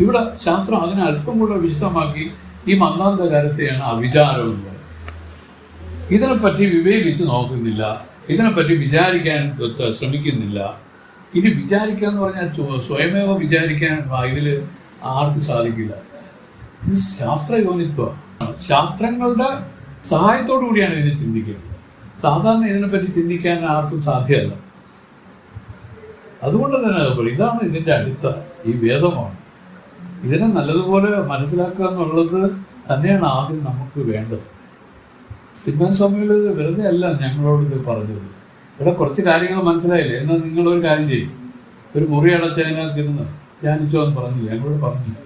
ഇവിടെ ശാസ്ത്രം അതിനെ അല്പം കൂടെ വിശദമാക്കി ഈ മന്ദാന്ധകാരത്തെയാണ് അവിചാരം എന്ന് പറയുന്നത്. ഇതിനെപ്പറ്റി വിവേകിച്ച് നോക്കുന്നില്ല, ഇതിനെപ്പറ്റി വിചാരിക്കാൻ ശ്രമിക്കുന്നില്ല. ഇനി വിചാരിക്കുക എന്ന് പറഞ്ഞാൽ സ്വയമേവ വിചാരിക്കാൻ ഇതിൽ ആർക്കും സാധിക്കില്ല. ഇത് ശാസ്ത്രയോനിത്വമാണ്. ശാസ്ത്രങ്ങളുടെ സഹായത്തോടു കൂടിയാണ് ഇതിനെ ചിന്തിക്കുന്നത്. സാധാരണ ഇതിനെപ്പറ്റി ചിന്തിക്കാൻ ആർക്കും സാധ്യമല്ല. അതുകൊണ്ട് തന്നെ ഇതാണ് ഇതിൻ്റെ അടിത്തറ. ഈ വേദമാണ്. ഇതിനെ നല്ലതുപോലെ മനസ്സിലാക്കുക എന്നുള്ളത് തന്നെയാണ് ആദ്യം നമുക്ക് വേണ്ടത്. ചിന്മൻ സ്വാമികൾ വെറുതെ അല്ല ഞങ്ങളോട് ഇത് പറഞ്ഞത്. ഇവിടെ കുറച്ച് കാര്യങ്ങൾ മനസ്സിലായില്ലേ? എന്നാൽ നിങ്ങളൊരു കാര്യം ചെയ്യും, ഒരു മുറി അടച്ചതിനകത്തിരുന്ന് ധ്യാനിച്ചോ എന്ന് പറഞ്ഞില്ല. ഞങ്ങളോട് പറഞ്ഞില്ല.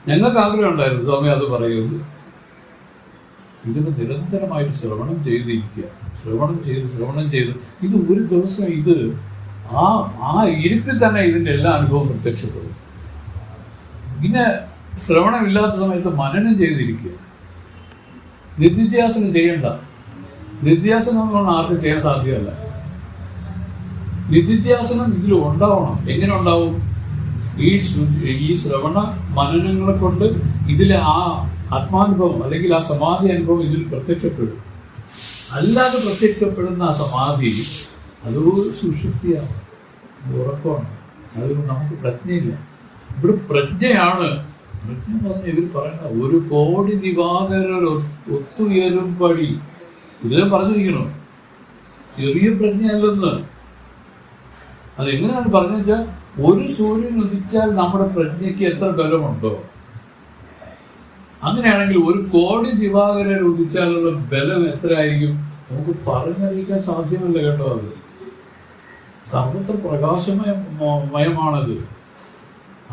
ഞങ്ങൾക്ക് ആഗ്രഹം ഉണ്ടായിരുന്നു സ്വാമി അത് പറയുന്നത്. ഇതിന് നിരന്തരമായിട്ട് ശ്രവണം ചെയ്തിരിക്കുക. ശ്രവണം ചെയ്ത് ഇത് ഒരു ദിവസം ഇത് ആ ഇരിപ്പിൽ തന്നെ ഇതിൻ്റെ എല്ലാ അനുഭവവും പ്രത്യക്ഷപ്പെടും. പിന്നെ ശ്രവണമില്ലാത്ത സമയത്ത് മനനം ചെയ്തിരിക്കുക. നിധ്യാസനം ചെയ്യണ്ട. നിധ്യാസനം എന്ന് പറഞ്ഞാൽ ആർക്കും ചെയ്യാൻ സാധ്യമല്ല. നിധ്യാസനം ഇതിൽ ഉണ്ടാവണം. എങ്ങനെ ഉണ്ടാവും? ഈ ശ്രവണ മനനങ്ങളെ കൊണ്ട് ഇതിൽ ആ ആത്മാനുഭവം അല്ലെങ്കിൽ ആ സമാധി അനുഭവം ഇതിൽ പ്രത്യക്ഷപ്പെടും. അല്ലാതെ പ്രത്യക്ഷപ്പെടുന്ന ആ സമാധി അത് സുഷുപ്തിയാണ്, ഉറക്കമാണ്. അത് നമുക്ക് പ്രജ്ഞയില്ല. ഇവിടെ പ്രജ്ഞയാണ് പ്രജ്ഞ പറഞ്ഞ ഇവർ പറയുന്ന 1 കോടി ദിവാകരർ ഒത്തുയരും പടി. ഇതിലും പറഞ്ഞിരിക്കണോ, ചെറിയ പ്രജ്ഞയല്ലെന്ന്. അതെങ്ങനെയാണ് പറഞ്ഞു വെച്ചാൽ, ഒരു സൂര്യൻ ഉദിച്ചാൽ നമ്മുടെ പ്രജ്ഞയ്ക്ക് എത്ര ബലമുണ്ടോ, അങ്ങനെയാണെങ്കിൽ 1 കോടി ദിവാകരർ ഉദിച്ചാലുള്ള ബലം എത്രയായിരിക്കും നമുക്ക് പറഞ്ഞറിയിക്കാൻ സാധ്യമല്ല കേട്ടോ. അത് സർവത്ര പ്രകാശമയമാണത്.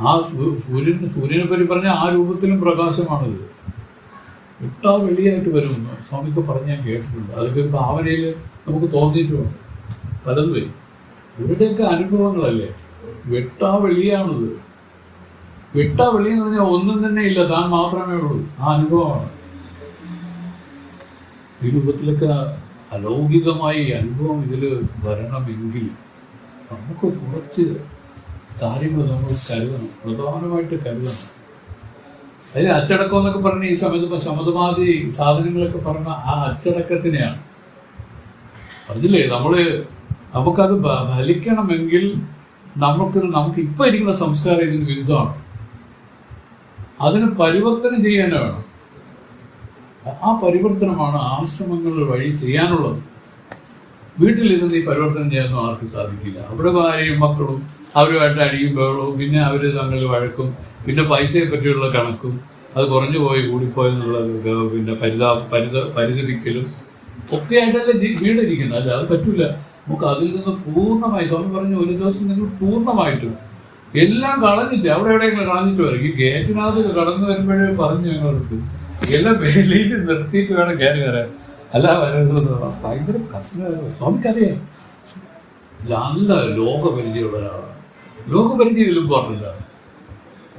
ആ സൂര്യനെ പറ്റി പറഞ്ഞ ആ രൂപത്തിലും പ്രകാശമാണത്. ഇട്ടാ വെളിയായിട്ട് വരുമെന്ന് സ്വാമിക്ക് പറഞ്ഞ് ഞാൻ കേട്ടിട്ടുണ്ട്. അതൊക്കെ ഭാവനയിൽ നമുക്ക് തോന്നിയിട്ടുമുണ്ട് പലതുമേ. ഇവരുടെയൊക്കെ അനുഭവങ്ങളല്ലേ. വെട്ടാ വെളിയാണത്. വെട്ടാ വെളി എന്ന് പറഞ്ഞാൽ ഒന്നും തന്നെ ഇല്ല, താൻ മാത്രമേ ഉള്ളൂ. ആ അനുഭവമാണ്. ഈ രൂപത്തിലൊക്കെ അലൗകികമായി അനുഭവം ഇതിൽ വരണമെങ്കിൽ നമുക്ക് കുറച്ച് കാര്യങ്ങൾ നമ്മൾ കരുതണം, പ്രധാനമായിട്ട് കരുതണം. അതിന് അച്ചടക്കം എന്നൊക്കെ പറഞ്ഞ ഈ സമയത്ത് ശമതമാതി സാധനങ്ങളൊക്കെ പറഞ്ഞ ആ അച്ചടക്കത്തിനെയാണ് പറഞ്ഞില്ലേ. നമുക്കത് ഫലിക്കണമെങ്കിൽ നമുക്ക് ഇപ്പൊ ഇരിക്കുന്ന സംസ്കാരം ഇതിന് വിരുദ്ധമാണ്. അതിന് പരിവർത്തനം ചെയ്യാനാണ്. ആ പരിവർത്തനമാണ് ആശ്രമങ്ങൾ വഴി ചെയ്യാനുള്ളത്. വീട്ടിലിരുന്ന് ഈ പരിവർത്തനം ചെയ്യാനൊന്നും ആർക്കും സാധിക്കില്ല. അവിടെ ഭാര്യയും മക്കളും അവരുമായിട്ട് അടിയും ബഹളവും, പിന്നെ അവർ തമ്മിൽ വഴക്കും, പിന്നെ പൈസയെ പറ്റിയുള്ള കണക്കും, അത് കുറഞ്ഞു പോയി കൂടിപ്പോയെന്നുള്ള പിന്നെ പരിതപിക്കലും ഒക്കെ ആയിട്ടല്ലേ വീടിരിക്കുന്നത്. അല്ല, അത് പറ്റില്ല. നമുക്ക് അതിൽ നിന്ന് പൂർണ്ണമായി സ്വാമി പറഞ്ഞു, ഒരു ദിവസം നിങ്ങൾ പൂർണ്ണമായിട്ടും എല്ലാം കളഞ്ഞിട്ട് അവിടെ എവിടെയെങ്കിലും കളഞ്ഞിട്ട് വരും. ഈ ഗേറ്റിനകത്ത് കടന്നു വരുമ്പോഴേ പറഞ്ഞു ഞങ്ങളടുത്ത് എല്ലാം വെളിയിൽ നിർത്തിയിട്ട് വേണം കയറി വരാൻ, അല്ല വരുന്നത്. ഭയങ്കര കഷ്ടമാണ്. സ്വാമിക്കറിയാം, നല്ല ലോകപരിചയമുള്ള ഒരാളാണ്. ലോകപരിചയം പറഞ്ഞില്ല,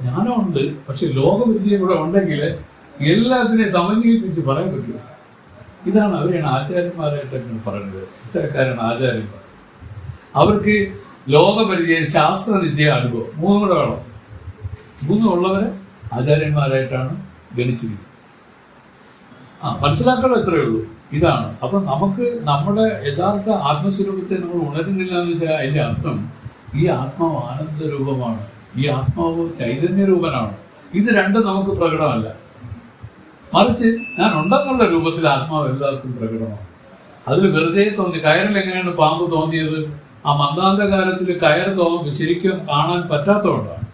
ജ്ഞാനം ഉണ്ട്, പക്ഷെ ലോകപരിചയം കൂടെ ഉണ്ടെങ്കിൽ എല്ലാത്തിനെയും സമന്വയിപ്പിച്ച് പറയാൻ പറ്റും. ഇതാണ് അവരെയാണ് ആചാര്യന്മാരായിട്ടൊക്കെ പറയുന്നത്. ഇത്തരക്കാരാണ് ആചാര്യന്മാർ. അവർക്ക് ലോകപരിചയം, ശാസ്ത്ര നിശ്ചയ അനുഭവം 3 കൂടെ വേണം. 3 ഉള്ളവരെ ആചാര്യന്മാരായിട്ടാണ് ഗണിച്ചിരിക്കുന്നത്. മനസ്സിലാക്കണം, എത്രയേ ഉള്ളൂ. ഇതാണ്. അപ്പൊ നമുക്ക് നമ്മുടെ യഥാർത്ഥ ആത്മസ്വരൂപത്തെ നമ്മൾ ഉണരുന്നില്ല എന്ന് വെച്ചാൽ അതിന്റെ അർത്ഥം ഈ ആത്മാവ് ആനന്ദ രൂപമാണ്, ഈ ആത്മാവ് ചൈതന്യരൂപനാണ്. ഇത് രണ്ടും നമുക്ക് പ്രകടമല്ല. മറിച്ച് ഞാൻ ഉണ്ടെന്നുള്ള രൂപത്തിൽ ആത്മാവ് എല്ലാവർക്കും പ്രകടമാണ്. അതിൽ വെറുതെ തോന്നി. കയറിൽ എങ്ങനെയാണ് പാമ്പ് തോന്നിയത്? ആ മന്ദാന്തകാലത്തിൽ കയർ ശരിക്കും കാണാൻ പറ്റാത്തതുകൊണ്ടാണ്.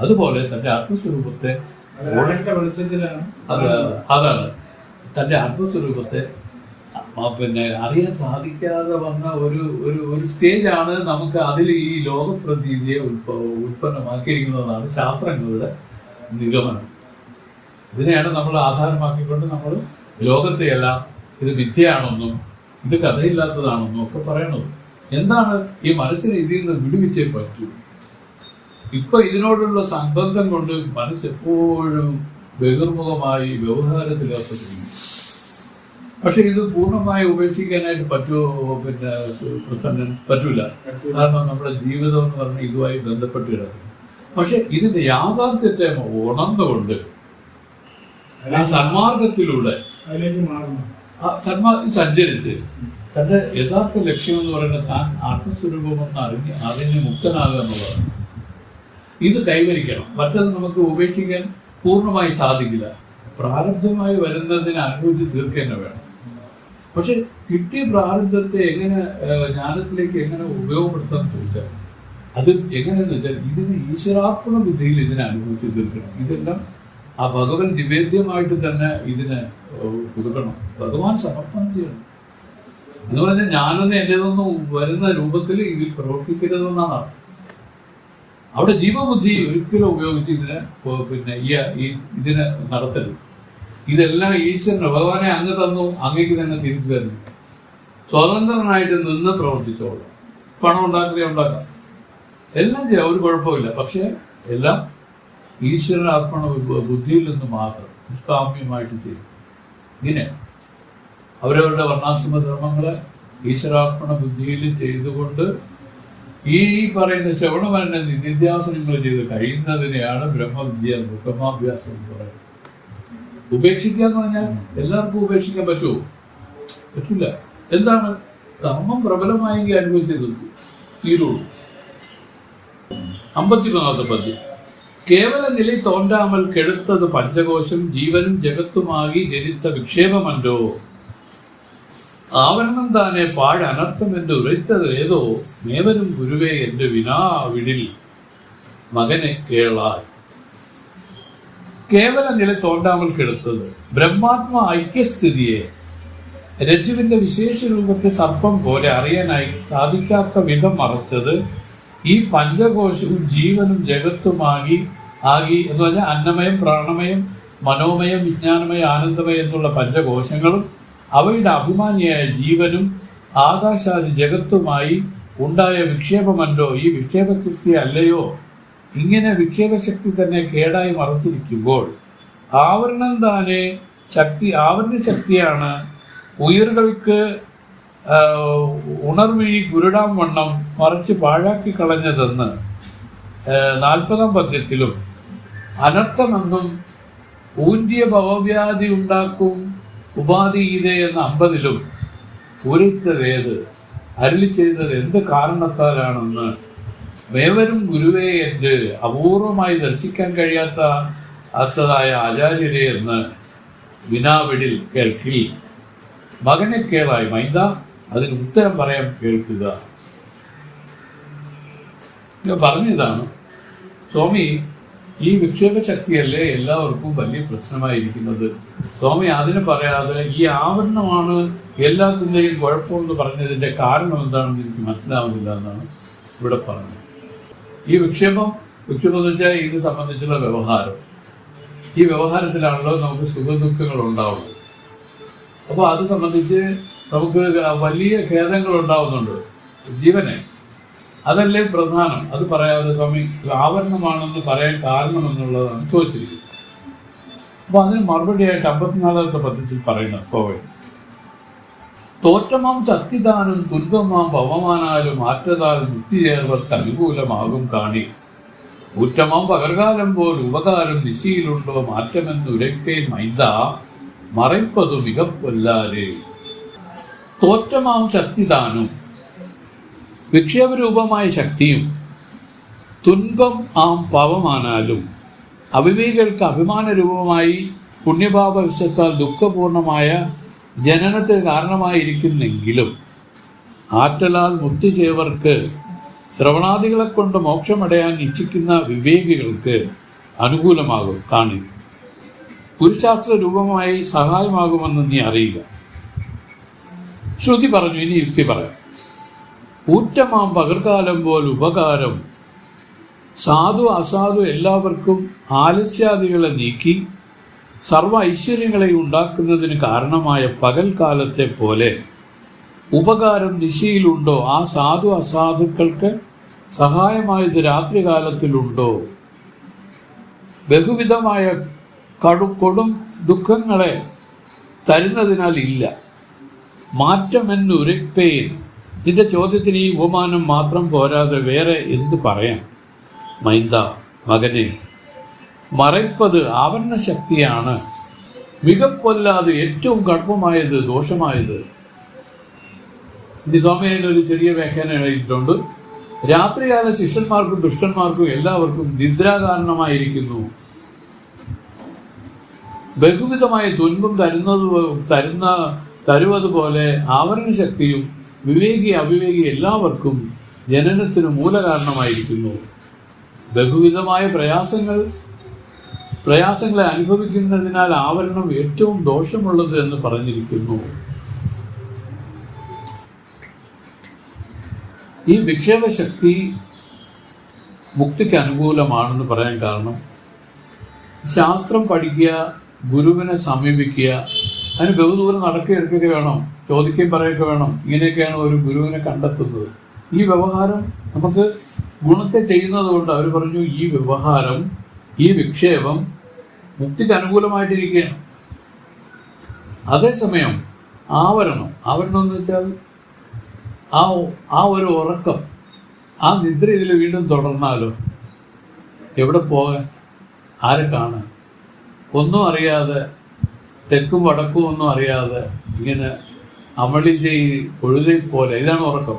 അതുപോലെ തന്റെ ആത്മസ്വരൂപത്തെ അതാണ് തന്റെ ആത്മസ്വരൂപത്തെ പിന്നെ അറിയാൻ സാധിക്കാതെ വന്ന ഒരു സ്റ്റേജാണ് നമുക്ക് അതിൽ ഈ ലോകപ്രതീതിയെ ഉൽപ്പന്നമാക്കിയിരിക്കുന്നതാണ് ശാസ്ത്രങ്ങളുടെ നിഗമനം. ഇതിനെയാണ് നമ്മൾ ആധാരമാക്കിക്കൊണ്ട് നമ്മൾ ലോകത്തെയെല്ലാം ഇത് മിഥ്യയാണെന്നും ഇത് കഥയില്ലാത്തതാണെന്നും ഒക്കെ പറയണത്. എന്താണ് ഈ മനസ്സിനെ ഇതിൽ നിന്ന് വിടുവിച്ചേ പറ്റൂ. ഇപ്പൊ ഇതിനോടുള്ള സംബന്ധം കൊണ്ട് മനസ്സെപ്പോഴും ബഹിർമുഖമായി വ്യവഹാരത്തിലേർപ്പെട്ടിരിക്കും. പക്ഷെ ഇത് പൂർണ്ണമായി ഉപേക്ഷിക്കാനായിട്ട് പറ്റുമോ? പിന്നെ പ്രസന്നൻ പറ്റൂല. കാരണം നമ്മുടെ ജീവിതം എന്ന് പറഞ്ഞാൽ ഇതുമായി ബന്ധപ്പെട്ട് കിടക്കും. പക്ഷെ ഇതിന്റെ യാഥാർത്ഥ്യത്തെ ഉണർന്നുകൊണ്ട് ആ സന്മാർഗത്തിലൂടെ സഞ്ചരിച്ച് തന്റെ യഥാർത്ഥ ലക്ഷ്യം എന്ന് പറയുന്നത് താൻ ആത്മസ്വരൂപമെന്ന് അറിഞ്ഞ് മുക്തനാകുക എന്നുള്ളതാണ്. ഇത് കൈവരിക്കണം. മറ്റത് നമുക്ക് ഉപേക്ഷിക്കാൻ പൂർണ്ണമായി സാധിക്കില്ല. പ്രാരബ്ധമായി വരുന്നതിനെ അനുഭവിച്ച് തീർക്കുക വേണം. പക്ഷെ കിട്ടിയ പ്രാരബ്ധത്തെ എങ്ങനെ ജ്ഞാനത്തിലേക്ക് എങ്ങനെ ഉപയോഗപ്പെടുത്താന്ന് ചോദിച്ചാൽ അത് എങ്ങനെയെന്ന് വെച്ചാൽ ഇതിന് ഈശ്വരാർപ്പണ ബുദ്ധിയിൽ ഇതിനെ അനുഭവിച്ച് തീർക്കണം. ഇതെല്ലാം ആ ഭഗവൻ നിവേദ്യമായിട്ട് തന്നെ ഇതിനെ കൊടുക്കണം. ഭഗവാൻ സമർപ്പണം ചെയ്യണം എന്ന് പറഞ്ഞാൽ ഞാനൊന്ന് എന്റേതൊന്നും വരുന്ന രൂപത്തിൽ ഇതിൽ പ്രവർത്തിക്കരുതെന്നാണ് അർത്ഥം. അവിടെ ജീവബുദ്ധി ഒരിക്കലും ഉപയോഗിച്ച് ഇതിനെ പിന്നെ ഇതിനെ നടത്തരുത്. ഇതെല്ലാം ഈശ്വരന് ഭഗവാനെ അങ്ങ് തന്നു, അങ്ങേക്ക് തന്നെ തിരിച്ചു തരുന്നു. സ്വതന്ത്രനായിട്ട് നിന്ന് പ്രവർത്തിച്ചോളാം. പണം ഉണ്ടാക്കാം, എല്ലാം ചെയ്യാം, ഒരു കുഴപ്പമില്ല. പക്ഷെ എല്ലാം ഈശ്വരാർപ്പണ ബുദ്ധിയിൽ നിന്ന് മാത്രം നിഷ്കാമ്യമായിട്ട് ചെയ്യും. ഇങ്ങനെ അവരവരുടെ വർണ്ണാശ്രമധർമ്മങ്ങളെ ഈശ്വരാർപ്പണ ബുദ്ധിയിൽ ചെയ്തുകൊണ്ട് ഈ പറയുന്ന ശ്രവണമരണ നിത്യാസനങ്ങൾ ചെയ്ത് കഴിയുന്നതിനെയാണ് ബ്രഹ്മവിദ്യ ബ്രഹ്മാഭ്യാസം എന്ന് പറയുന്നത്. ഉപേക്ഷിക്കുക എന്ന് പറഞ്ഞാൽ എല്ലാവർക്കും ഉപേക്ഷിക്കാൻ പറ്റുമോ? പറ്റില്ല. എന്താണ്? ധർമ്മം പ്രബലമായെങ്കിൽ അനുഭവിച്ചത് തീരുള്ളൂ. 53-ാമത്തെ പദ്യം. കേവല നില തോണ്ടാമൽ കെടുത്തത് പഞ്ചകോശം ജീവനും ജഗത്തുമാകി ജനിത്ത വിക്ഷേപമല്ലോ. ആവരണം താനെ പാഴ് അനർത്ഥം എന്ന് ഉരച്ചത് ഏതോ മേവനും ഗുരുവേ എന്റെ വിനാവിടിൽ മകനെ കേളാൽ. കേവല നില തോണ്ടാമൽ കെടുത്തത് ബ്രഹ്മാത്മ ഐക്യസ്ഥിതിയെ രജ്ജുവിന്റെ വിശേഷ രൂപത്തെ സർപ്പം പോലെ അറിയാനായി സാധിക്കാത്ത വിധം മറച്ചത് ഈ പഞ്ചകോശവും ജീവനും ജഗത്തുമാകി എന്ന് പറഞ്ഞാൽ അന്നമയം, പ്രാണമയം, മനോമയം, വിജ്ഞാനമയം, ആനന്ദമയം എന്നുള്ള പഞ്ചകോശങ്ങളും അവയുടെ അഭിമാനിയായ ജീവനും ആകാശാദി ജഗത്തുമായി ഉണ്ടായ വിക്ഷേപമല്ലോ. ഈ വിക്ഷേപശക്തി അല്ലയോ? ഇങ്ങനെ വിക്ഷേപശക്തി തന്നെ കേടായി മറച്ചിരിക്കുമ്പോൾ ആവരണം താനെ ആവരണ ശക്തിയാണ് ഉയർകൾക്ക് ഉണർവിഴി കുരുടാം വണ്ണം മറിച്ച് പാഴാക്കി കളഞ്ഞതെന്ന് 40-ാം പദ്യത്തിലും അനർത്ഥമെന്നും ഊന്റിയ ഭവവ്യാധി ഉണ്ടാക്കും ഉപാധി ഇതേ എന്ന 50-ലും ഉരത്തതേത് അരുളി ചെയ്തത് എന്ത് കാരണത്താലാണെന്ന് മേവരും ഗുരുവേ എന്ന് അപൂർവമായി ദർശിക്കാൻ കഴിയാത്തതായ ആചാര്യരെ എന്ന് വിനാവിടിൽ കേൾക്കി മകനെ കേളായി. മൈന്ദ, അതിന് ഉത്തരം പറയാൻ കേൾക്കുക. പറഞ്ഞതാണ് സ്വാമി, ഈ വിക്ഷേപശക്തിയല്ലേ എല്ലാവർക്കും വലിയ പ്രശ്നമായിരിക്കുന്നത്. സ്വാമി അതിന് പറയാതെ ഈ ആവരണമാണ് എല്ലാത്തിൻ്റെയും കുഴപ്പമെന്ന് പറഞ്ഞതിൻ്റെ കാരണം എന്താണെന്ന് എനിക്ക് മനസ്സിലാവുന്നില്ല എന്നാണ് ഇവിടെ പറഞ്ഞത്. ഈ വിക്ഷേപം എന്ന് വെച്ചാൽ ഇത് സംബന്ധിച്ചുള്ള വ്യവഹാരം. ഈ വ്യവഹാരത്തിലാണല്ലോ നമുക്ക് സുഖദുഃഖങ്ങൾ ഉണ്ടാവുന്നത്. അപ്പോൾ അത് സംബന്ധിച്ച് നമുക്ക് വലിയ ഖേദങ്ങൾ ഉണ്ടാവുന്നുണ്ട് ജീവനെ. അതല്ലേ പ്രധാനം. അത് പറയാതെ സ്വാമി ആവരണമാണെന്ന് പറയാൻ കാരണമെന്നുള്ളതാണ് ചോദിച്ചിരിക്കുന്നത്. അപ്പോൾ അതിന് മറുപടിയായിട്ട് 54-ാമത്തെ പദ്യത്തിൽ പറയുന്നത് കോവൽ തോറ്റമാം ശക്തിദാനം തുൻപമാം പവമാനാലും ആറ്റതാലും മുക്തി ചേർവർക്ക് അനുകൂലമാകും കാണി. ഊറ്റമാം പകർകാലം പോൽ ഉപകാരം നിശയിലുണ്ടോ മാറ്റമെന്ന് ഉരയ്പേൻ മൈന്ദ മറയ്പതു മികപ്പൊല്ലാരെ. തോറ്റമാം ശക്തിദാനം വിക്ഷേപരൂപമായ ശക്തിയും തുൻപം ആം പവമാനാലും അവിവേകികൾക്ക് അഭിമാന രൂപമായി പുണ്യപാപവിശത്താൽ ദുഃഖപൂർണമായ ജനനത്തിന് കാരണമായിരിക്കുന്നെങ്കിലും ആറ്റലാൽ മുക്തി ചെയ്വർക്ക് ശ്രവണാദികളെ കൊണ്ട് മോക്ഷമടയാൻ ഇച്ഛിക്കുന്ന വിവേകികൾക്ക് അനുകൂലമാകും കാണി. പുരുഷാസ്ത്ര രൂപമായി സഹായമാകുമെന്ന് നീ അറിയുക. ശ്രുതി പറഞ്ഞു, ഇനി യുക്തി പറയാം. ഊറ്റമാം പകർക്കാലം പോൽ ഉപകാരം സാധു അസാധു എല്ലാവർക്കും ആലസ്യാദികളെ നീക്കി സർവ ഐശ്വര്യങ്ങളെ ഉണ്ടാക്കുന്നതിന് കാരണമായ പകൽക്കാലത്തെ പോലെ ഉപകാരം ദിശയിലുണ്ടോ? ആ സാധു അസാധുക്കൾക്ക് സഹായമായത് രാത്രികാലത്തിലുണ്ടോ? ബഹുവിധമായ കൊടും ദുഃഖങ്ങളെ തരുന്നതിനാൽ ഇല്ല. മാറ്റമെന്നുരപ്പേൻ. നിന്റെ ചോദ്യത്തിന് ഈ ഉപമാനം മാത്രം പോരാതെ വേറെ എന്ത് പറയാൻ? മൈന്ദ, മകനെ, മറയ്പത് ആവരണ ശക്തിയാണ്. മികപ്പൊല്ലാതെ ഏറ്റവും കടുപ്പമായത്, ദോഷമായത്. ഇനി സ്വാമി അതിനൊരു ചെറിയ വ്യാഖ്യാനം എഴുതിയിട്ടുണ്ട്. രാത്രികാല ശിഷ്യന്മാർക്കും ദുഷ്ടന്മാർക്കും എല്ലാവർക്കും നിദ്രാകാരണമായിരിക്കുന്നു. ബഹുവിധമായ തുൻപം തരുവതുപോലെ ആവരണ ശക്തിയും വിവേകി അവിവേകി എല്ലാവർക്കും ജനനത്തിന് മൂലകാരണമായിരിക്കുന്നു. ബഹുവിധമായ പ്രയാസങ്ങളെ അനുഭവിക്കുന്നതിനാൽ ആവരണം ഏറ്റവും ദോഷമുള്ളത് എന്ന് പറഞ്ഞിരിക്കുന്നു. ഈ വിക്ഷേപശക്തി മുക്തിക്ക് അനുകൂലമാണെന്ന് പറയാൻ കാരണം ശാസ്ത്രം പഠിക്കുക, ഗുരുവിനെ സമീപിക്കുക, അതിന് ബഹുദൂരം നടക്കുകയൊക്കെ വേണം, ചോദിക്കുകയും പറയുകയൊക്കെ വേണം. ഇങ്ങനെയൊക്കെയാണ് ഒരു ഗുരുവിനെ കണ്ടെത്തുന്നത്. ഈ വ്യവഹാരം നമുക്ക് ഗുണത്തെ ചെയ്യുന്നത് കൊണ്ട് അവർ പറഞ്ഞു ഈ വ്യവഹാരം, ഈ വിക്ഷേപം മുക്തിക്ക് അനുകൂലമായിട്ടിരിക്കുകയാണ്. അതേസമയം ആവരണം എന്ന് വെച്ചാൽ ആ ഒരു ഉറക്കം, ആ നിദ്ര ഇതിൽ വീണ്ടും തുടർന്നാലോ എവിടെ പോകാൻ, ആരെ കാണാൻ, ഒന്നും അറിയാതെ, തെക്കും വടക്കും ഒന്നും അറിയാതെ ഇങ്ങനെ അമളി ഒഴുതി പോലെ. ഇതാണ് ഉറക്കം.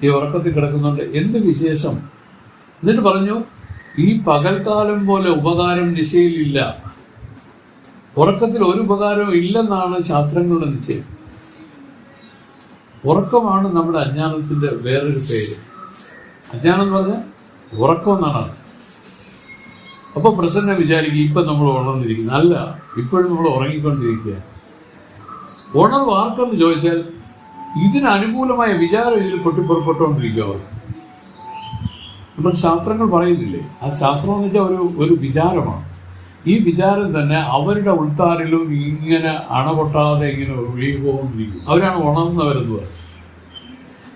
ഈ ഉറക്കത്തിൽ കിടക്കുന്നുണ്ട് എന്ത് വിശേഷം. എന്നിട്ട് പറഞ്ഞു ഈ പകൽക്കാലം പോലെ ഉപകാരം നിശയിലില്ല. ഉറക്കത്തിൽ ഒരു ഉപകാരവും ഇല്ലെന്നാണ് ശാസ്ത്രങ്ങളുടെ നിശ്ചയം. ഉറക്കമാണ് നമ്മുടെ അജ്ഞാനത്തിന്റെ വേറൊരു പേര്. അജ്ഞാനം എന്ന് പറഞ്ഞാൽ ഉറക്കം എന്നാണ്. അപ്പൊ പ്രസന്ന വിചാരിക്കും ഇപ്പൊ നമ്മൾ ഉണർന്നിരിക്കുന്നു. അല്ല, ഇപ്പോഴും നമ്മൾ ഉറങ്ങിക്കൊണ്ടിരിക്കുക. ഉണർവ് ആർക്കെന്ന് ചോദിച്ചാൽ ഇതിനനുകൂലമായ വിചാരം ഇതിൽ പൊട്ടിപ്പുറപ്പെട്ടുകൊണ്ടിരിക്കുക. അവർ നമ്മൾ ശാസ്ത്രങ്ങൾ പറയുന്നില്ലേ, ആ ശാസ്ത്രം എന്ന് വെച്ചാൽ ഒരു വിചാരമാണ്. ഈ വിചാരം തന്നെ അവരുടെ ഉൾത്താരിലും ഇങ്ങനെ അണപൊട്ടാതെ ഇങ്ങനെ ഒഴുകി പോകുന്നിരിക്കും. അവരാണ് ഉണർന്നവരെന്ന് പറയും.